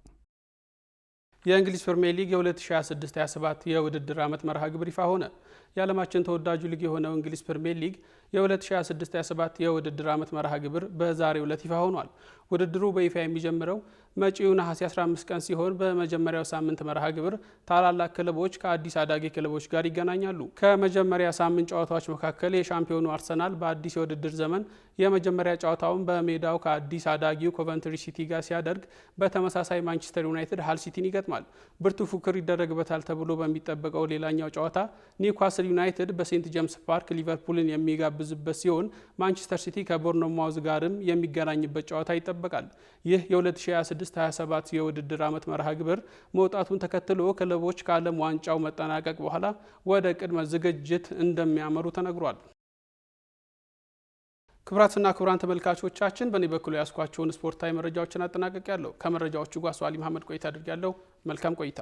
የእንግሊዝ ፕሪሚየር ሊግ የ2026-27 የውድድር ዓመት መርሃ ግብር ይፋ ሆነ። የዓለማችን ተወዳጁ ሊግ የሆነው እንግሊዝ ፕሪሚየር ሊግ የ2026-27 የውድድር ዓመት መርሃ ግብር በዛሬው ዕለት ይፋ ሆኗል። ውድድሩ በይፋ የሚጀምረው መጪው ነሐሴ 15 ቀን ሲሆን በመጀመሪያው ሳምንት መርሃ ግብር ታላላቅ ክለቦች ከአዲስ አዳጊ ክለቦች ጋር ይገናኛሉ። ከመጀመሪያ ሳምንት ጨዋታዎች መካከል የሻምፒዮኑ አርሰናል በአዲስ የውድድር ዘመን የመጀመሪያ ጨዋታውን በሜዳው ከአዲስ አዳጊው ኮቨንትሪ ሲቲ ጋር ሲያደርግ፣ በተመሳሳይ ማንቸስተር ዩናይትድ ሃል ሲቲን ይገጥማል። ብርቱ ፉክክር ይደረግበታል ተብሎ በሚጠበቀው ሌላኛው ጨዋታ ኒውካስል ዩናይትድ በሴንት ጄምስ ፓርክ ሊቨርፑልን የሚጋብዝበት ሲሆን ማንቸስተር ሲቲ ከቦርንማውዝ ጋርም የሚገናኝበት ጨዋታ ይጠበቃል። ይህ የ2026-27 የውድድር ዓመት መርሃ ግብር መውጣቱን ተከትሎ ክለቦች ከዓለም ዋንጫው መጠናቀቅ በኋላ ወደ ቅድመ ዝግጅት እንደሚያመሩ ተነግሯል። ክቡራትና ክቡራን ተመልካቾቻችን በእኔ በኩል ያስኳቸውን ስፖርታዊ መረጃዎችን አጠናቀቅ ያለው ከመረጃዎቹ ጋር ሷሊ መሐመድ ቆይታ አድርጋለሁ። መልካም ቆይታ።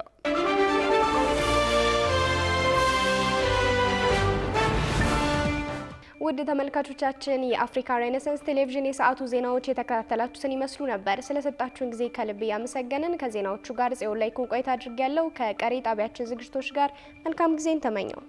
ውድ ተመልካቾቻችን የአፍሪካ ሬኔሳንስ ቴሌቪዥን የሰዓቱ ዜናዎች የተከታተላችሁትን ይመስሉ ነበር። ስለሰጣችሁን ጊዜ ከልብ ያመሰገንን። ከዜናዎቹ ጋር ጽዮን ላይ ቆይታ አድርጋለሁ። ከቀሪ ጣቢያችን ዝግጅቶች ጋር መልካም ጊዜን ተመኘው።